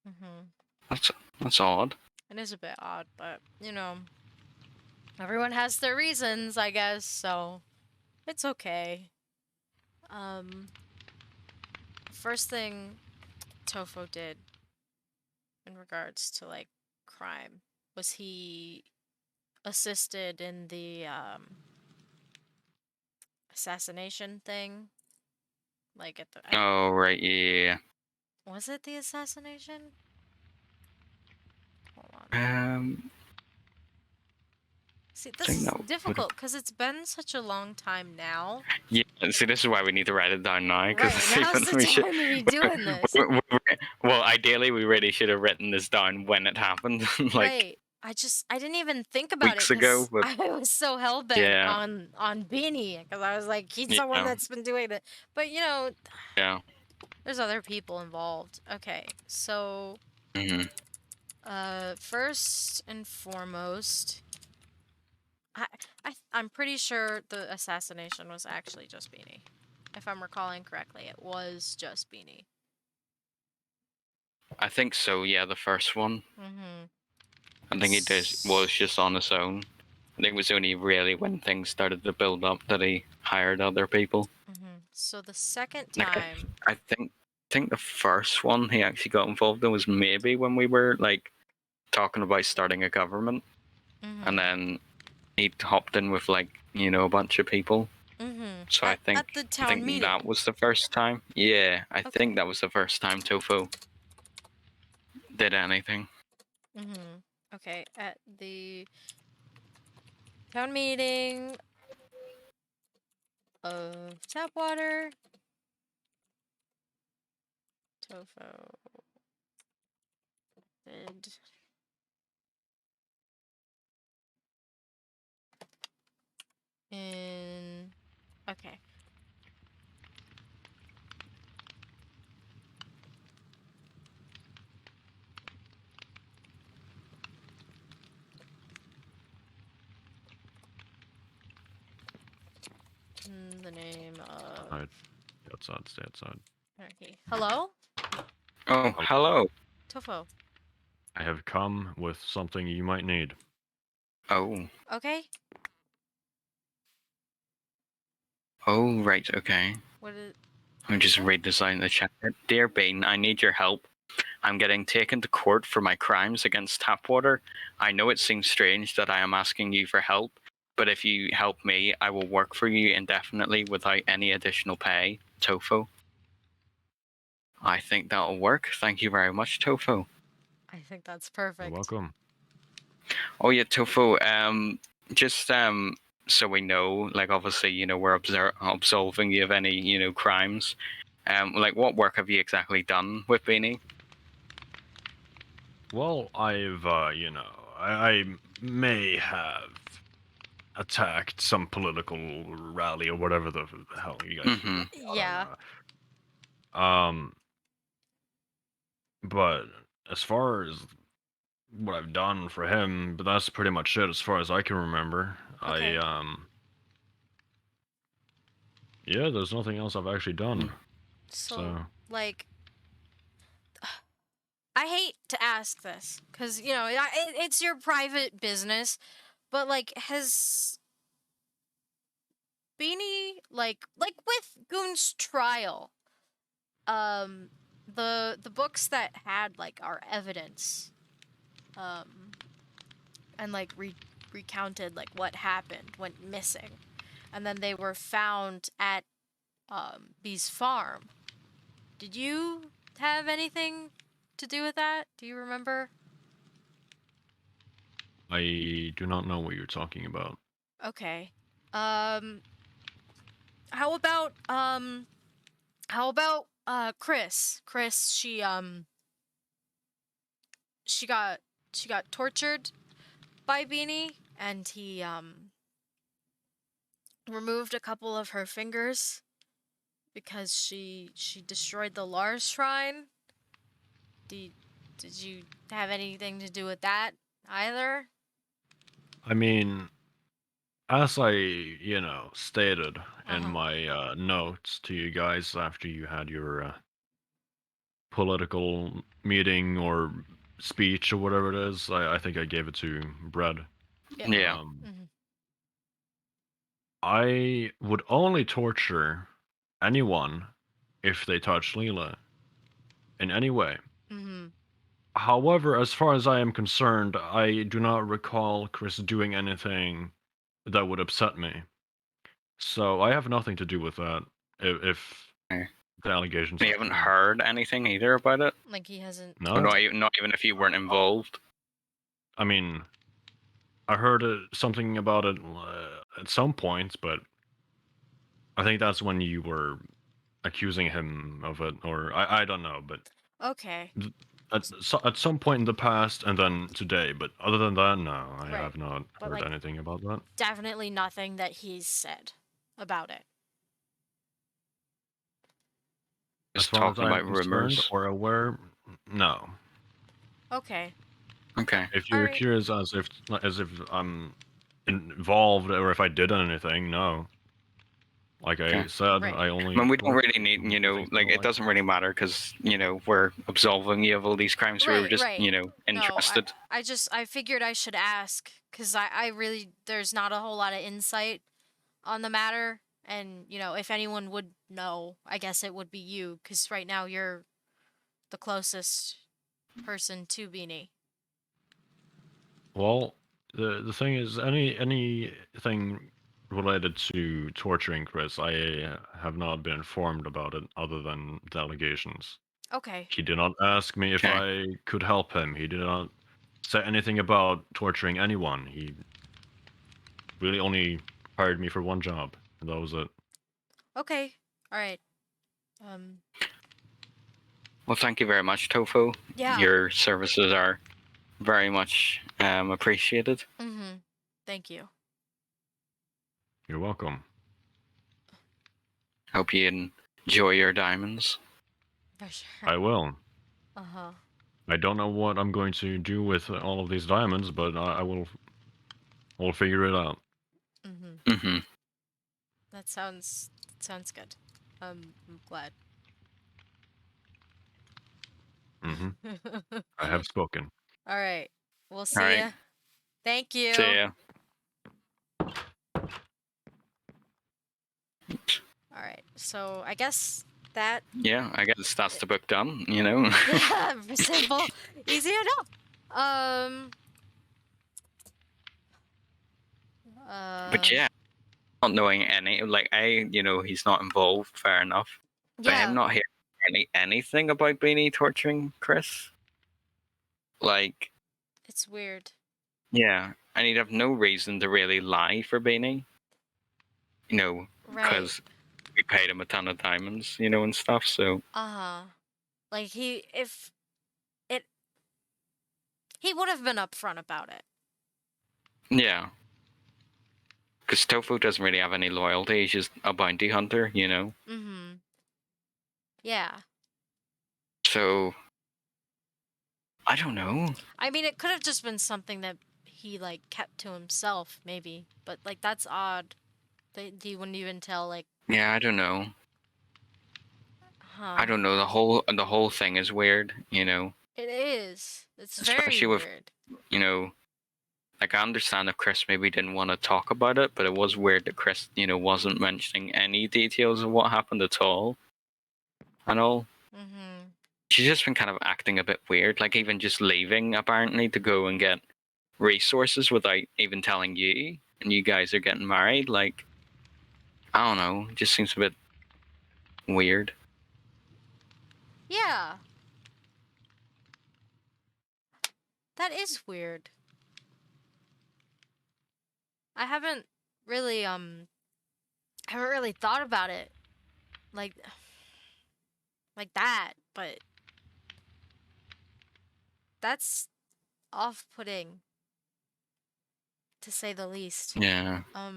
Mm-hmm.
that's odd.
It is a bit odd, but, you know, everyone has their reasons, I guess, so it's okay. First thing Tofo did in regards to, like, crime was he assisted in the, assassination thing. Like, at the...
Oh, right, yeah.
Was it the assassination? Hold on. See, this
think
is
that would've-
difficult because it's been such a long time now.
Yeah, see, this is why we need to write it down now.
Right,
Because
now's the time to be doing this.
Well, ideally, we really should have written this down when it happened, like
Right. I didn't even think about
weeks
it
ago. But
I was so hell-bent
yeah,
on Beanie because I was like, he's the one
yeah,
that's been doing it. But, you know,
yeah.
there's other people involved. Okay, so,
hmm
first and foremost, I'm pretty sure the assassination was actually just Beanie. If I'm recalling correctly, it was just Beanie.
I think so. Yeah, the first one.
Mm-hmm.
I think it was just on his own. I think it was only really when things started to build up that he hired other people.
Mm-hmm. So the second
Like,
time...
I think the first one he actually got involved in was maybe when we were like talking about starting a government,
Mm-hmm.
and then he hopped in with like a bunch of people.
Mm-hmm.
So
at the town meeting.
that was the first time. Yeah, I
Okay.
think that was the first time Tofu did anything.
Mm-hmm. Okay, at the town meeting of Tapwater, Tofo did in... Okay. In the name of...
Alright. Outside, stay outside.
Okay. Hello?
Oh, hello.
Tofo.
I have come with something you might need.
Oh.
Okay?
Oh, right, okay.
What is...
I'm just redesigning the chat. Dear Bean, I need your help. I'm getting taken to court for my crimes against Tapwater. I know it seems strange that I am asking you for help, but if you help me, I will work for you indefinitely without any additional pay. Tofu. I think that'll work. Thank you very much, Tofu.
I think that's
You're
perfect.
welcome.
Oh yeah, Tofu. Just so we know, like obviously, we're absolving you of any, crimes. Like what work have you exactly done with Beanie?
Well, I've, I may have attacked some political rally or whatever the hell you guys do.
Yeah.
But as far as what I've done for him, but that's pretty much it as far as I can remember.
Okay.
Yeah, there's nothing else I've actually done.
So, like, I hate to ask this because it's your private business, but like, has Beanie like with Goon's trial, the books that had like our evidence, and like recounted like what happened went missing, and then they were found at Bee's farm. Did you have anything to do with that? Do you remember?
I do not know what you're talking about.
Okay. How about Chris? Chris, she got tortured by Beanie, and he removed a couple of her fingers because she destroyed the Lars shrine. Did you have anything to do with that either?
I mean, as I, stated in
Uh-huh.
my notes to you guys after you had your political meeting or speech or whatever it is, I think I gave it to Brad.
Yeah.
I would only torture anyone if they touch Leela in any way. However, as far as I am concerned, I do not recall Chris doing anything that would upset me. So I have nothing to do with that. If
Okay.
the allegations.
You haven't heard anything either about it?
Like he hasn't.
No.
Not even if you weren't involved.
I mean, I heard something about it at some point, but I think that's when you were accusing him of it, or I don't know, but
Okay.
at some point in the past and then today. But other than that, no, I
Right.
have not
But,
heard
like,
anything about that.
Definitely nothing that he's said about it.
As
Just
far as
talking
I'm
about
concerned
rumors.
or aware, no.
Okay.
Okay.
If you're
Alright.
curious as if I'm involved or if I did anything, no. Like I
Okay.
said,
Right.
I only.
I mean, we don't really need,
things I
like
don't
it doesn't really matter because we're absolving you of all these crimes. We were just
Right.
interested.
No, I figured I should ask because I really there's not a whole lot of insight on the matter, and if anyone would know, I guess it would be you because right now you're the closest person to Beanie.
Well, the thing is, anything related to torturing Chris, I have not been informed about it other than the allegations.
Okay.
He did not ask me if I could help him. He did not say anything about torturing anyone. He really only hired me for one job, and that was it.
Okay. All right.
Well, thank you very much, Tofu.
Yeah.
Your services are very much appreciated.
Thank you.
You're welcome.
Hope you enjoy your diamonds.
For sure.
I will.
Uh-huh.
I don't know what I'm going to do with all of these diamonds, but I will. We'll figure it out.
That sounds good. I'm glad.
I have spoken.
All right. We'll see
All right.
ya. Thank you.
See ya.
All right. So I guess That
Yeah, I guess that's the book done, you know?
simple, easy enough.
But yeah, not knowing any, like, he's not involved, fair enough. But him
yeah,
not hearing anything about Beanie torturing Chris, like,
it's weird.
yeah, and he'd have no reason to really lie for Beanie,
Right.
because we paid him a ton of diamonds, and stuff, so.
Uh-huh. Like if it, he would have been upfront about it.
Yeah. Because Tofu doesn't really have any loyalty, he's just a bounty hunter,
Mm-hmm. Yeah.
So, I don't know.
I mean, it could have just been something that he, like, kept to himself, maybe. But, like, that's odd. He wouldn't even tell, like...
Yeah, I don't know.
Huh.
I don't know. The whole thing is weird,
It is. It's
Especially
very
with,
weird.
like, I understand if Chris maybe didn't want to talk about it, but it was weird that Chris, wasn't mentioning any details of what happened at all. And all.
Mm-hmm.
She's just been kind of acting a bit weird, like even just leaving apparently to go and get resources without even telling you, and you guys are getting married. Like, I don't know, it just seems a bit weird.
Yeah. That is weird. I haven't really thought about it like that, but that's off-putting, to say the least.
Yeah.
I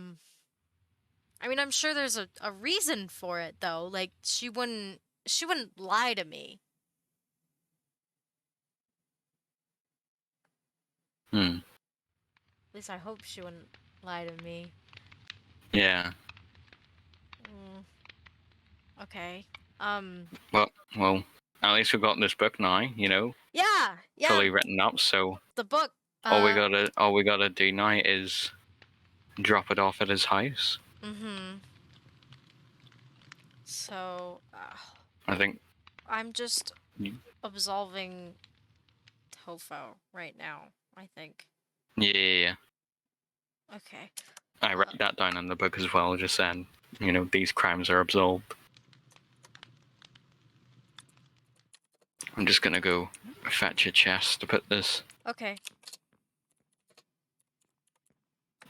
mean, I'm sure there's a reason for it, though. Like, she wouldn't lie to me.
Hmm.
At least I hope she wouldn't lie to me.
Yeah.
Okay.
Well, at least we got this book now,
Yeah.
fully written up. So
The book.
all we gotta do now is drop it off at his house.
Mm-hmm. So,
I think.
I'm just absolving Tofu right now, I think.
Yeah.
Okay.
I wrote that down in the book as well, just saying, these crimes are absolved. I'm just gonna go fetch a chest to put this.
Okay.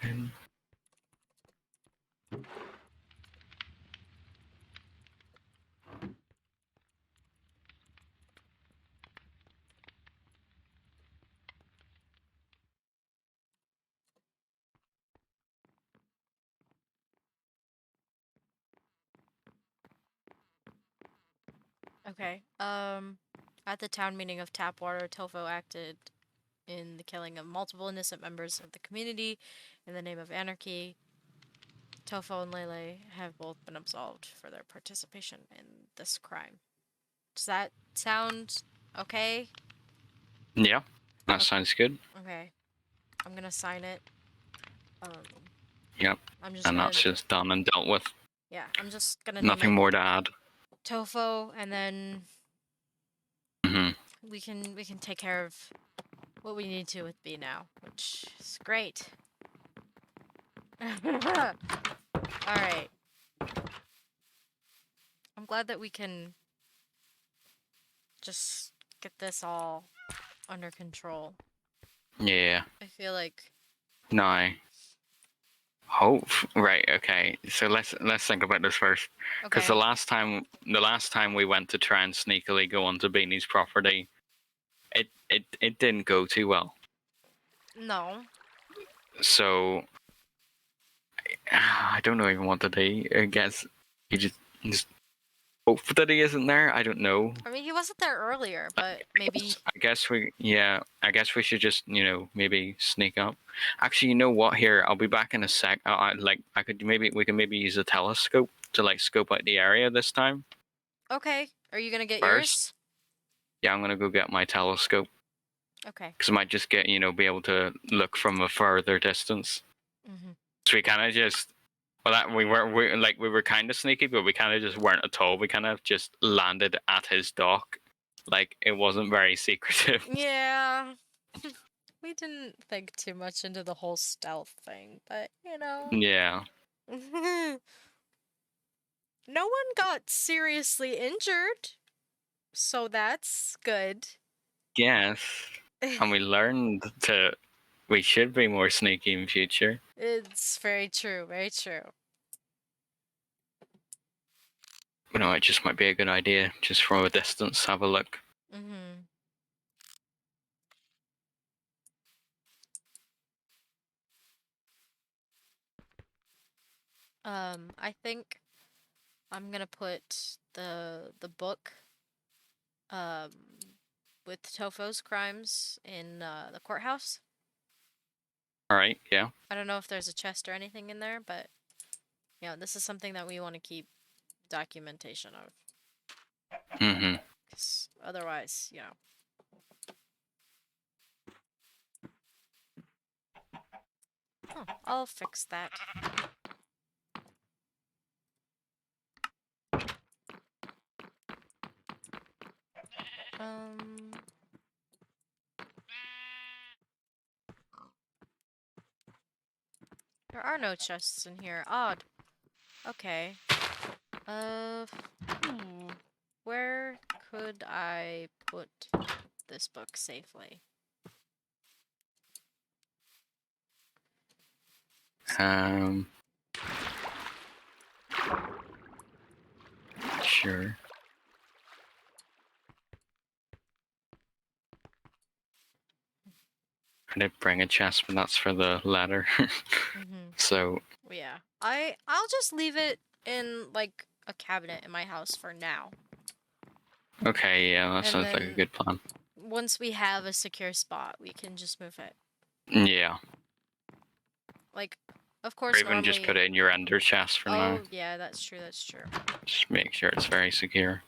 In.
Okay. At the town meeting of Tapwater, Tofu acted in the killing of multiple innocent members of the community in the name of anarchy. Tofu and Lele have both been absolved for their participation in this crime. Does that sound okay?
Yeah, that sounds good.
Okay. I'm gonna sign it.
Yep. And that's just done and dealt with.
Yeah, I'm just gonna
Nothing more to add.
Tofu, and then we can take care of what we need to with B now, which is great. Alright. I'm glad that we can just get this all under control.
Yeah.
I feel like...
No. Hope. Right, okay. So let's think about this first. Because
Okay.
the last time we went to try and sneakily go onto Beanie's property, it didn't go too well.
No.
So I don't know even what to do. I guess you just hope that he isn't there. I don't know.
I mean, he wasn't there earlier, but maybe...
I guess we should just, maybe sneak up. Actually, you know what? Here, I'll be back in a sec. We can maybe use a telescope to, like, scope out the area this time.
Okay. Are you gonna get
First.
yours?
Yeah, I'm gonna go get my telescope.
Okay.
Because I might just be able to look from a further distance. So we kind of just Well, that we were kind of sneaky, but we kind of just weren't at all. We kind of just landed at his dock, like it wasn't very secretive.
Yeah. We didn't think too much into the whole stealth thing, but you know.
Yeah.
No one got seriously injured, so that's good.
Yes. And we learned we should be more sneaky in future.
It's very true, very true.
You know, it just might be a good idea, just from a distance, have a look.
Mm-hmm. I think I'm gonna put the book, um, with Tofo's crimes in the courthouse.
All right, yeah.
I don't know if there's a chest or anything in there, but yeah, this is something that we want to keep documentation of.
Mm-hmm.
'Cause otherwise, you know. Oh, I'll fix that. There are no chests in here. Odd. Okay. Where could I put this book safely?
Sure. I did bring a chest, but that's for the ladder. So.
Yeah. I'll just leave it in like a cabinet in my house for now.
Okay, yeah, that sounds like a good plan.
Once we have a secure spot, we can just move it.
Yeah.
Like, of course,
or even just put it in your ender chest for now.
Oh, yeah, that's true, that's true.
Just make sure it's very secure.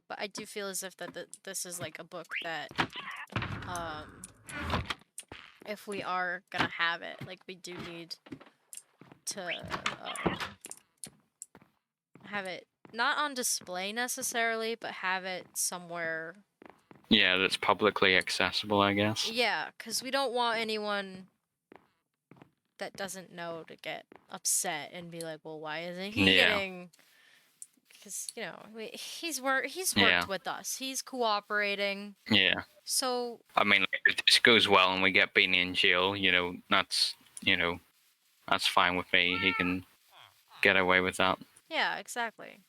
But I do feel as if that this is like a book that, if we are gonna have it, like, we do need to, have it not on display necessarily, but have it somewhere.
Yeah, that's publicly accessible, I guess.
Yeah, because we don't want anyone that doesn't know to get upset and be like, well, why isn't he getting... Because, you know, he's worked with us. He's cooperating.
Yeah.
So...
I mean, if this goes well and we get Beanie in jail, that's fine with me. He can get away with that.
Yeah, exactly.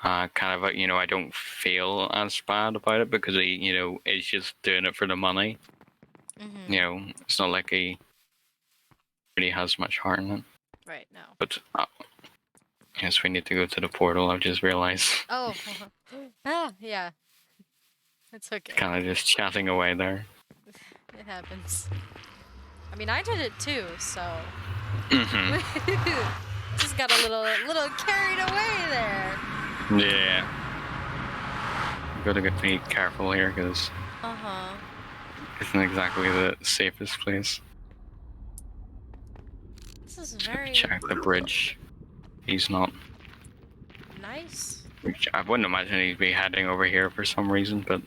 Kind of, I don't feel as bad about it because he, is just doing it for the money. It's not like he really has much heart in it.
Right, no.
But, yes, we need to go to the portal, I've just realized.
Oh, yeah. It's okay.
Kind of just chatting away there.
It happens. I mean, I did it too, so... Just got a little carried away there.
Yeah. Gotta be careful here, because... Isn't exactly the safest place.
This is very...
Check the bridge. He's not.
Nice.
I wouldn't imagine he'd be heading over here for some reason, but...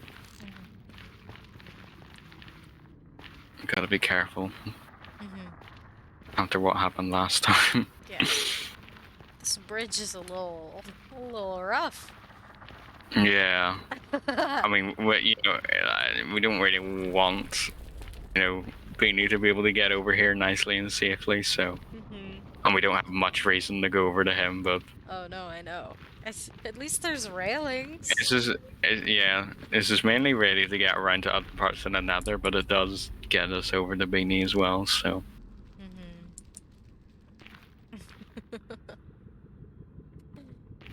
Gotta be careful. After what happened last time.
Yeah. This bridge is a little rough.
Yeah. I mean, we don't really want, Beanie to be able to get over here nicely and safely, so... And we don't have much reason to go over to him, but...
Oh, no, I know. At least there's railings.
This is mainly ready to get around to other parts of the nether, but it does get us over to Beanie as well, so...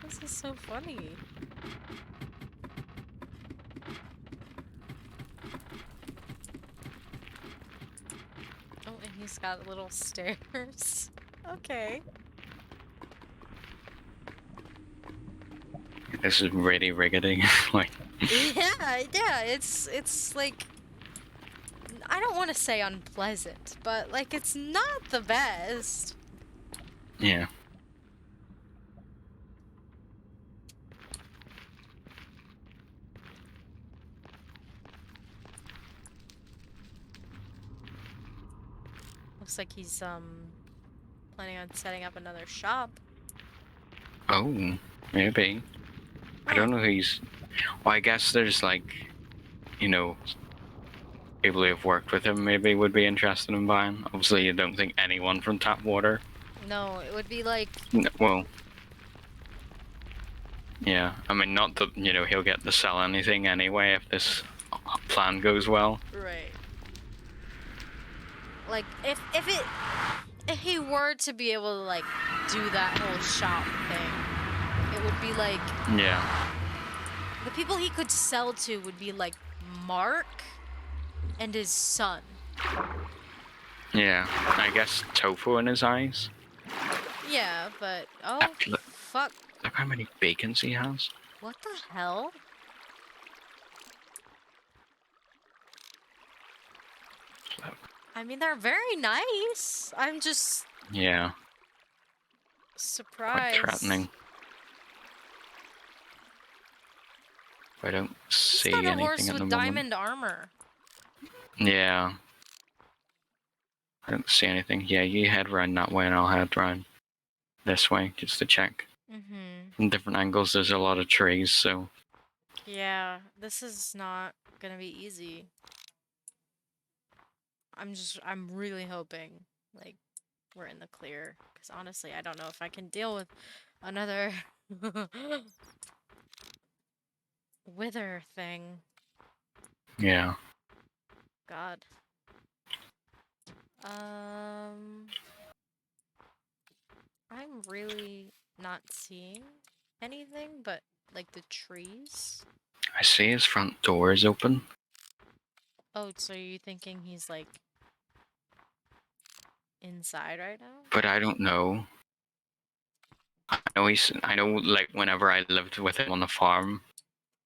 This is so funny. Oh, and he's got little stairs. Okay.
This is really riggedy. Like...
Yeah, it's like... I don't want to say unpleasant, but like it's not the best.
Yeah.
Looks like he's planning on setting up another shop.
Oh, maybe. I don't know who he's. Well, I guess there's like, you know, people who have worked with him maybe would be interested in buying. Obviously, you don't think anyone from Tap Water.
No, it would be like.
Well. Yeah, I mean, not that, you know, he'll get to sell anything anyway if this plan goes well.
Right. Like, if he were to be able to, like, do that whole shop thing, it would be like...
Yeah.
The people he could sell to would be, like, Mark and his son.
Yeah, I guess tofu in his eyes.
Yeah, but... Oh,
Actually,
fuck.
Look how many bacons he has.
What the hell? I mean, they're very nice. I'm just
Yeah,
surprised.
quite threatening. I don't see
He's got a
anything
horse
at the
with
moment.
diamond armor.
Yeah. I don't see anything. Yeah, you head round that way and I'll head round this way just to check. From different angles, there's a lot of trees, so...
Yeah, this is not gonna be easy. I'm really hoping, like, we're in the clear. Because honestly, I don't know if I can deal with another wither thing.
Yeah.
God. I'm really not seeing anything but, like, the trees.
I see his front door is open.
Oh, so you're thinking he's, like, inside right now?
But I don't know. I know, like, whenever I lived with him on the farm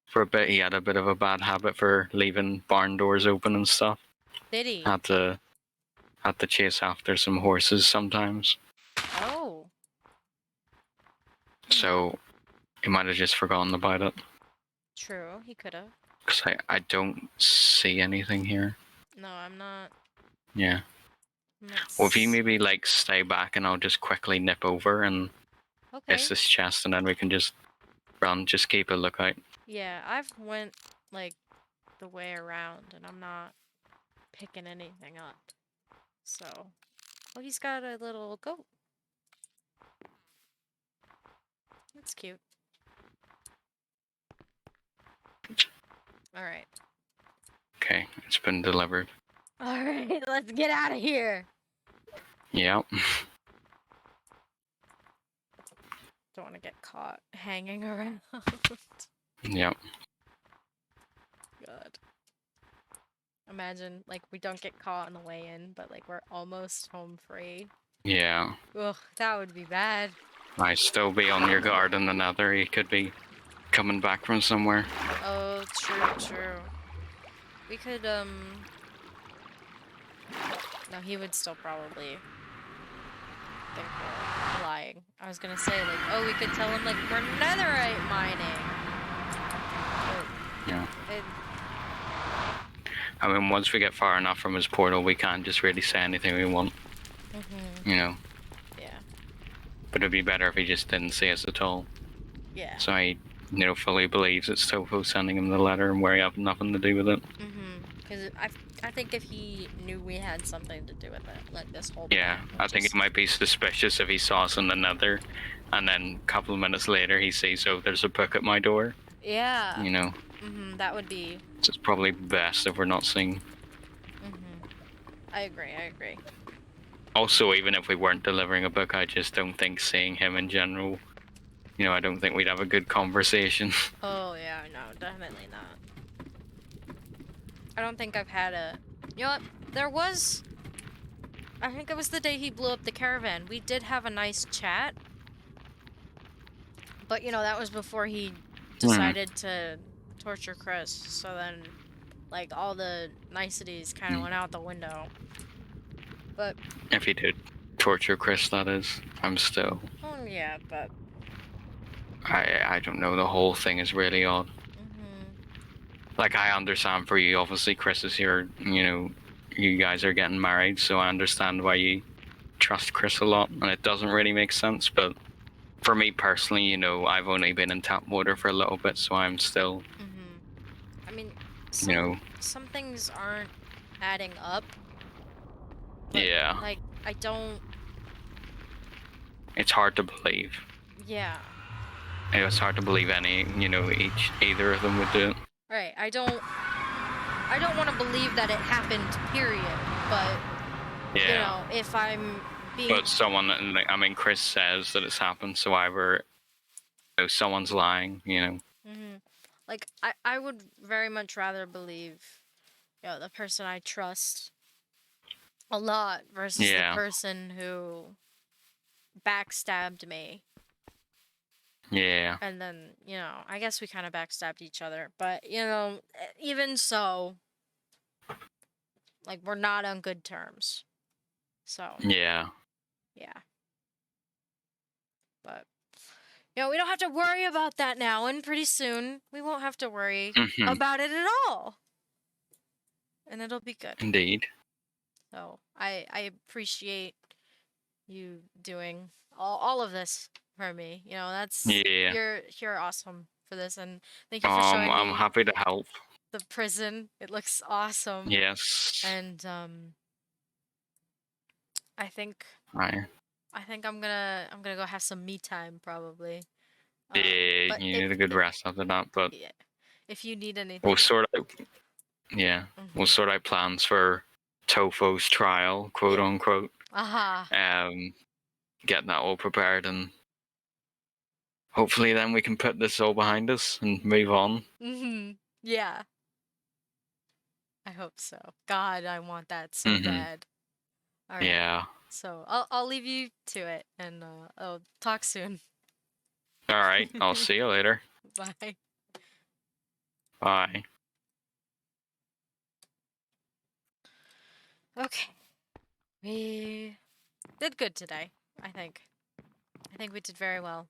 for a bit, he had a bit of a bad habit for leaving barn doors open and stuff.
Did he?
Had to chase after some horses sometimes.
Oh.
So, he might have just forgotten about it.
True, he could have.
Because I don't see anything here.
No, I'm not.
Yeah. Well, if you maybe, like, stay back and I'll just quickly nip over and miss this chest and then we can just run, just keep a lookout.
Yeah, I've went, like, the way around and I'm not picking anything up. So, oh, he's got a little goat. That's cute. Alright.
Okay, it's been delivered.
Alright, let's get out of here.
Yep.
Don't want to get caught hanging around.
Yep.
God. Imagine, like, we don't get caught on the way in, but, like, we're almost home free.
Yeah.
Ugh, that would be bad.
I still be on your guard in the nether. He could be coming back from somewhere.
Oh, true, true. We could, No, he would still probably think we're lying. I was gonna say, like, oh, we could tell him, like, we're netherite mining.
Yeah. I mean, once we get far enough from his portal, we can't just really say anything we want. You know?
Yeah.
But it'd be better if he just didn't see us at all.
Yeah.
So he, you know, fully believes it's Tofu sending him the letter and we have nothing to do with it.
Because I think if he knew we had something to do with it, like this whole
Yeah, I think it might be suspicious if he saw us in the nether, and then a couple of minutes later he sees, oh, there's a book at my door.
Yeah.
You know?
That would be...
So it's probably best if we're not seeing.
I agree, I agree.
Also, even if we weren't delivering a book, I just don't think seeing him in general, you know, I don't think we'd have a good conversation.
Oh, yeah, no, definitely not. I don't think I've had a... You know what? There was... I think it was the day he blew up the caravan. We did have a nice chat. But, you know, that was before he decided to torture Chris. So then Like, all the niceties kind of went out the window. But...
If he did torture Chris, that is. I'm still...
Oh, yeah, but...
I don't know, the whole thing is really odd. Like, I understand for you, obviously, Chris is here, you know, you guys are getting married, so I understand why you trust Chris a lot, and it doesn't really make sense, but for me personally, you know, I've only been in tap water for a little bit, so I'm still,
I mean,
you know...
some things aren't adding up. But,
yeah.
like, I don't...
It's hard to believe.
Yeah.
It's hard to believe either of them would do it.
Right, I don't want to believe that it happened, period, but,
yeah.
You know, if I'm being...
But someone, I mean, Chris says that it's happened, so either, you know, someone's lying, you know.
Like, I would very much rather believe, you know, the person I trust a lot versus the person who backstabbed me.
Yeah.
And then, you know, I guess we kind of backstabbed each other. But, you know, even so, like, we're not on good terms. So.
Yeah.
Yeah. But, you know, we don't have to worry about that now. And pretty soon, we won't have to worry about it at all. And it'll be good.
Indeed.
So, I appreciate you doing all of this for me. You know, that's...
Yeah.
You're awesome for this, and thank you for showing me...
I'm happy to help.
The prison. It looks awesome.
Yes.
And I think I'm gonna go have some me time probably.
Yeah, you need a good rest after that, but
yeah, if you need anything,
we'll sort out plans for Tofo's trial, quote unquote. Getting that all prepared, and hopefully then we can put this all behind us and move on.
Yeah. I hope so. God, I want that so bad. All right.
Yeah.
So I'll leave you to it, and I'll talk soon.
All right. I'll see you later.
Bye.
Bye.
Okay. We did good today, I think. I think we did very well.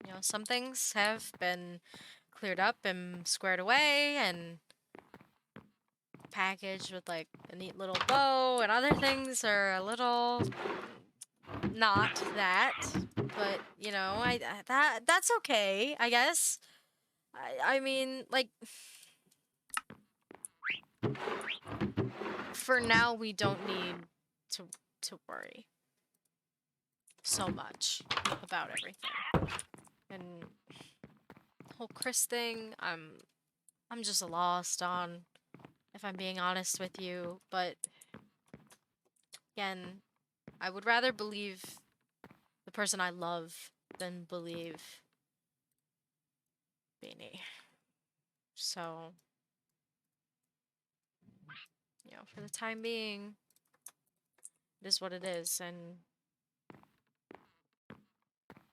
You know, some things have been cleared up and squared away and packaged with like a neat little bow, and other things are a little not that. But you know, that's okay, I guess. I mean, like, for now we don't need to worry so much about everything. And the whole Chris thing, I'm just lost on, if I'm being honest with you. But again, I would rather believe the person I love than believe Beanie. So, you know, for the time being, it is what it is. And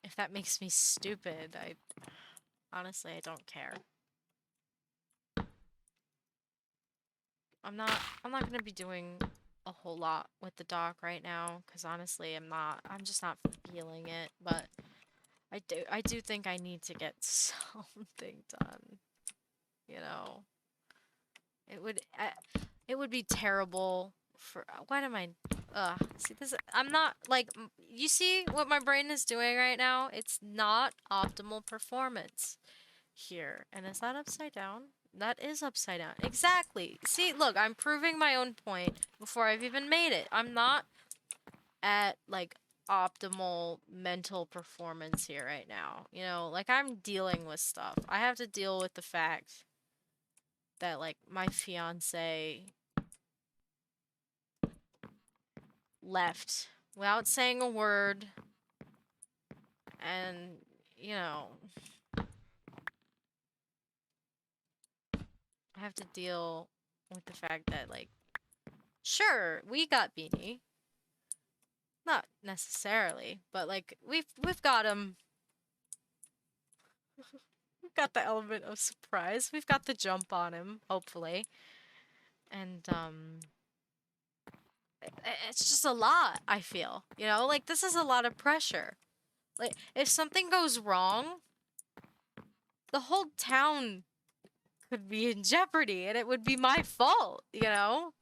if that makes me stupid, honestly, I don't care. I'm not gonna be doing a whole lot with the dock right now, because honestly, I'm just not feeling it. But I do think I need to get something done. You know, it would be terrible for... What am I... see this... I'm not, like... You see what my brain is doing right now? It's not optimal performance here. And is that upside down? That is upside down. Exactly. See, look, I'm proving my own point before I've even made it. I'm not at, like, optimal mental performance here right now. You know, like, I'm dealing with stuff. I have to deal with the fact that, like, my fiance left without saying a word. And, you know, I have to deal with the fact that, like, sure, we got Beanie. Not necessarily, but, like, we've got him. We've got the element of surprise. We've got the jump on him, hopefully. And it's just a lot, I feel. You know, like this is a lot of pressure. Like if something goes wrong, the whole town could be in jeopardy and it would be my fault, you know?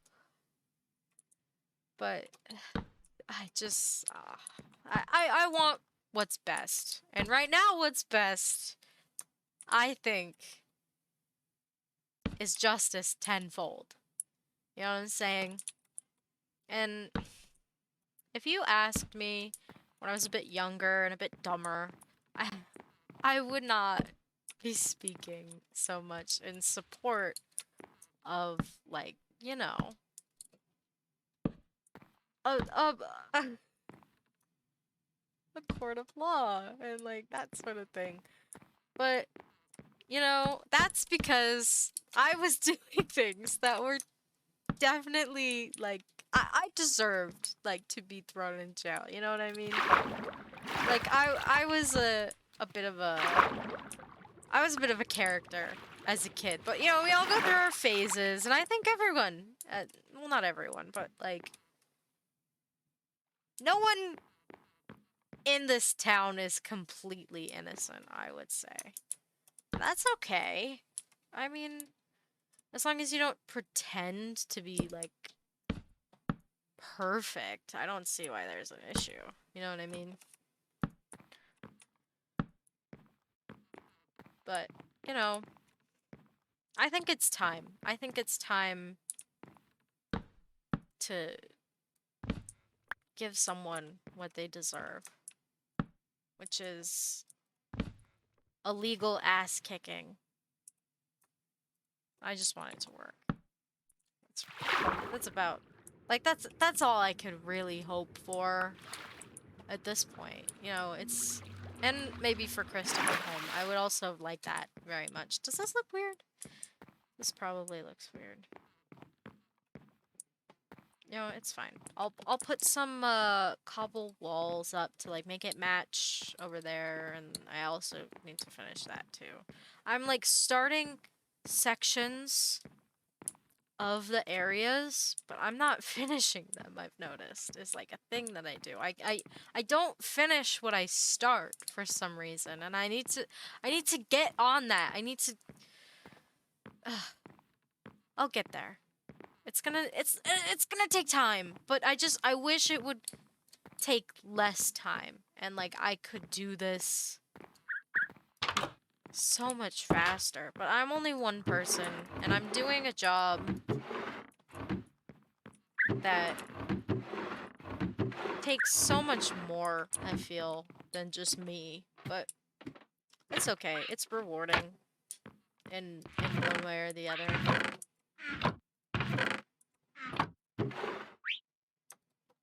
But I just I want what's best. And right now what's best, I think, is justice tenfold. You know what I'm saying? And if you asked me when I was a bit younger and a bit dumber, I would not be speaking so much in support of, like, you know, a court of law and like that sort of thing. But you know, that's because I was doing things that were definitely like I deserved like to be thrown in jail. You know what I mean? Like I was a bit of a character as a kid, but you know we all go through our phases, and I think everyone, well not everyone, but like no one in this town is completely innocent. I would say that's okay. I mean, as long as you don't pretend to be like perfect, I don't see why there's an issue. You know what I mean? But, you know, I think it's time. I think it's time to give someone what they deserve, which is a legal ass kicking. I just want it to work. That's about, like, that's all I could really hope for at this point. You know, it's, and maybe for Chris to come home. I would also like that very much. Does this look weird? This probably looks weird. You know, it's fine. I'll put some cobble walls up to like make it match over there, and I also need to finish that too. I'm like starting sections of the areas, but I'm not finishing them. I've noticed is like a thing that I do. I don't finish what I start for some reason, and I need to get on that. I need to. I'll get there. It's gonna take time, but I wish it would take less time, and like I could do this so much faster. But I'm only one person, and I'm doing a job that takes so much more, I feel, than just me. But it's okay. It's rewarding in one way or the other.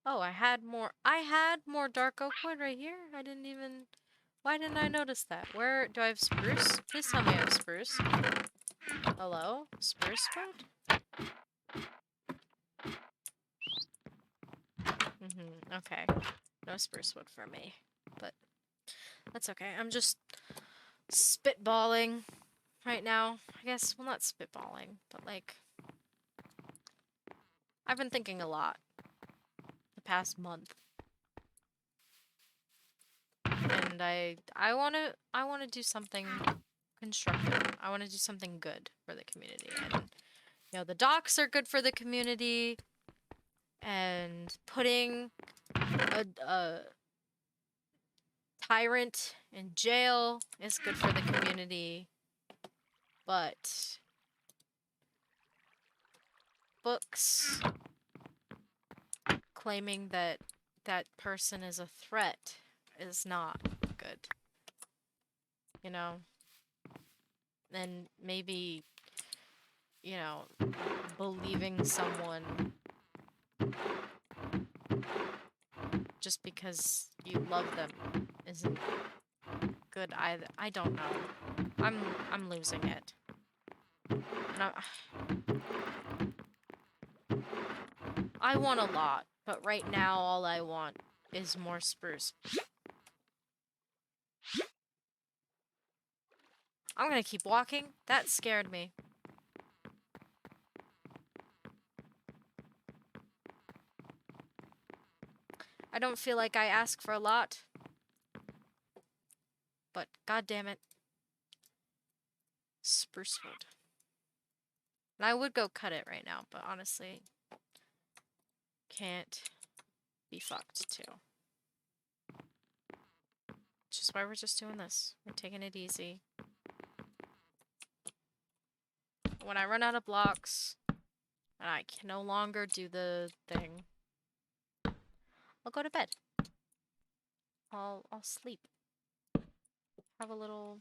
Oh, I had more dark oak wood right here. Why didn't I notice that? Where do I have spruce? Please tell me I have spruce. Hello? Spruce wood? Okay. No spruce wood for me. But that's okay. I'm just spitballing right now. I guess, well, not spitballing, but like I've been thinking a lot the past month. And I want to do something constructive. I want to do something good for the community. And you know, the docks are good for the community, and putting a tyrant in jail is good for the community. But books claiming that that person is a threat is not good. You know? And maybe, you know, believing someone just because you love them isn't good either. I don't know. I'm losing it. I want a lot, but right now all I want is more spruce. I'm gonna keep walking. That scared me. I don't feel like I ask for a lot. But god damn it. Spruce wood. And I would go cut it right now, but honestly, can't be fucked too. Which is why we're just doing this. We're taking it easy. When I run out of blocks, and I can no longer do the thing, I'll go to bed. I'll sleep. Have a little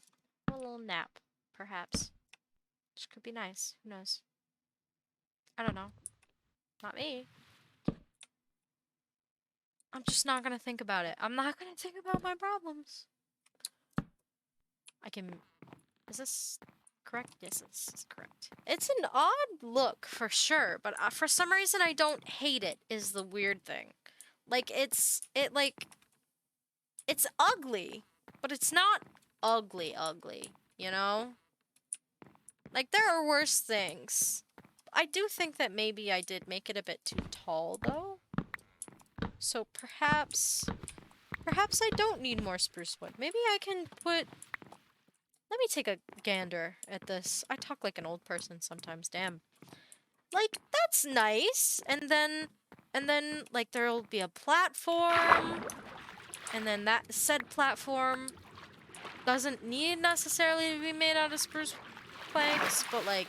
nap, perhaps. Which could be nice. Who knows? I don't know. Not me. I'm just not gonna think about it. I'm not gonna think about my problems. I can... Is this correct? Yes, this is correct. It's an odd look, for sure, but for some reason I don't hate it, is the weird thing. Like, it's ugly, but it's not ugly, you know? Like, there are worse things. I do think that maybe I did make it a bit too tall, though. So perhaps I don't need more spruce wood. Maybe I can put... Let me take a gander at this. I talk like an old person sometimes, damn. Like, that's nice. And then, like, there'll be a platform. And then that said platform doesn't need necessarily to be made out of spruce planks, but, like,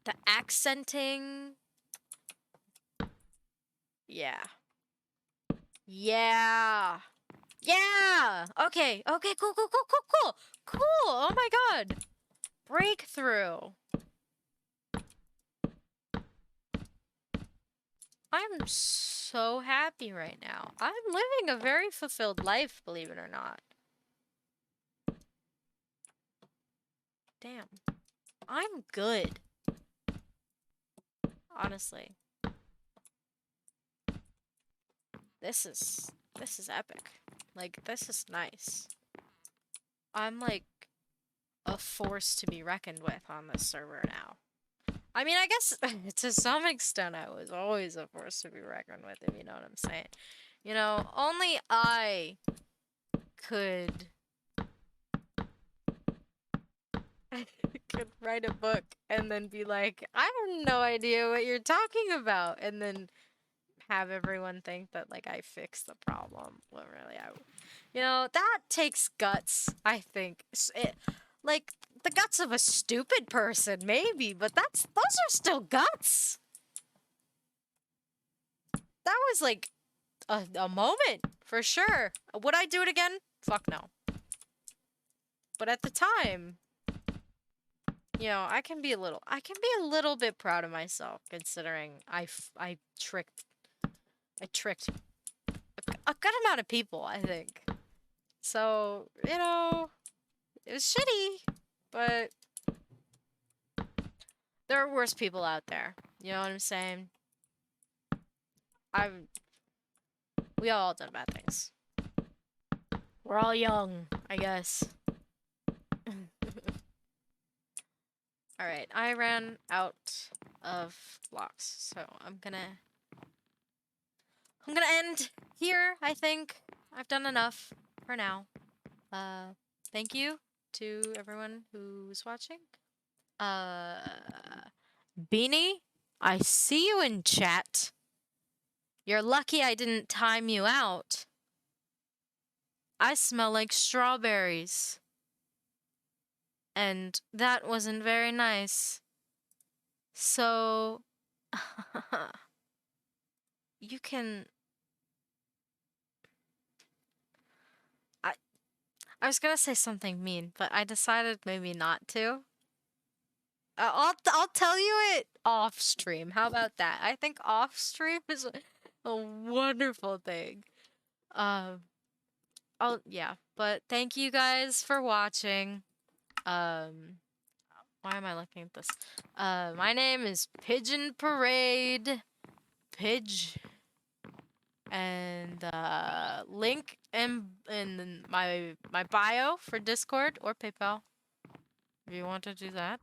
the accenting... Yeah. Yeah. Yeah! Okay, cool. Oh my god. Breakthrough. I'm so happy right now. I'm living a very fulfilled life, believe it or not. Damn. I'm good. Honestly. This is epic. Like, this is nice. I'm like a force to be reckoned with on this server now. I mean, I guess to some extent I was always a force to be reckoned with, if you know what I'm saying. You know, only I could write a book and then be like, I have no idea what you're talking about, and then have everyone think that, like, I fixed the problem. Well, really, you know, that takes guts, I think. Like, the guts of a stupid person, maybe, but those are still guts. That was, like, a moment, for sure. Would I do it again? Fuck no. But at the time, you know, I can be a little bit proud of myself, considering I tricked a good amount of people, I think. So, you know, it was shitty, but there are worse people out there. You know what I'm saying? We all done bad things. We're all young, I guess. Alright, I ran out of blocks, so I'm gonna end here, I think. I've done enough for now. Thank you to everyone who's watching. Beanie, I see you in chat. You're lucky I didn't time you out. I smell like strawberries. And that wasn't very nice. So... you can... I was gonna say something mean, but I decided maybe not to. I'll tell you it off stream. How about that? I think off stream is a wonderful thing. Yeah, but thank you guys for watching. Why am I looking at this? My name is Pigeon Parade. Pidge. and link in my bio for Discord or PayPal if you want to do that.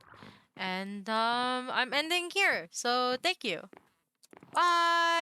And I'm ending here. So thank you. Bye.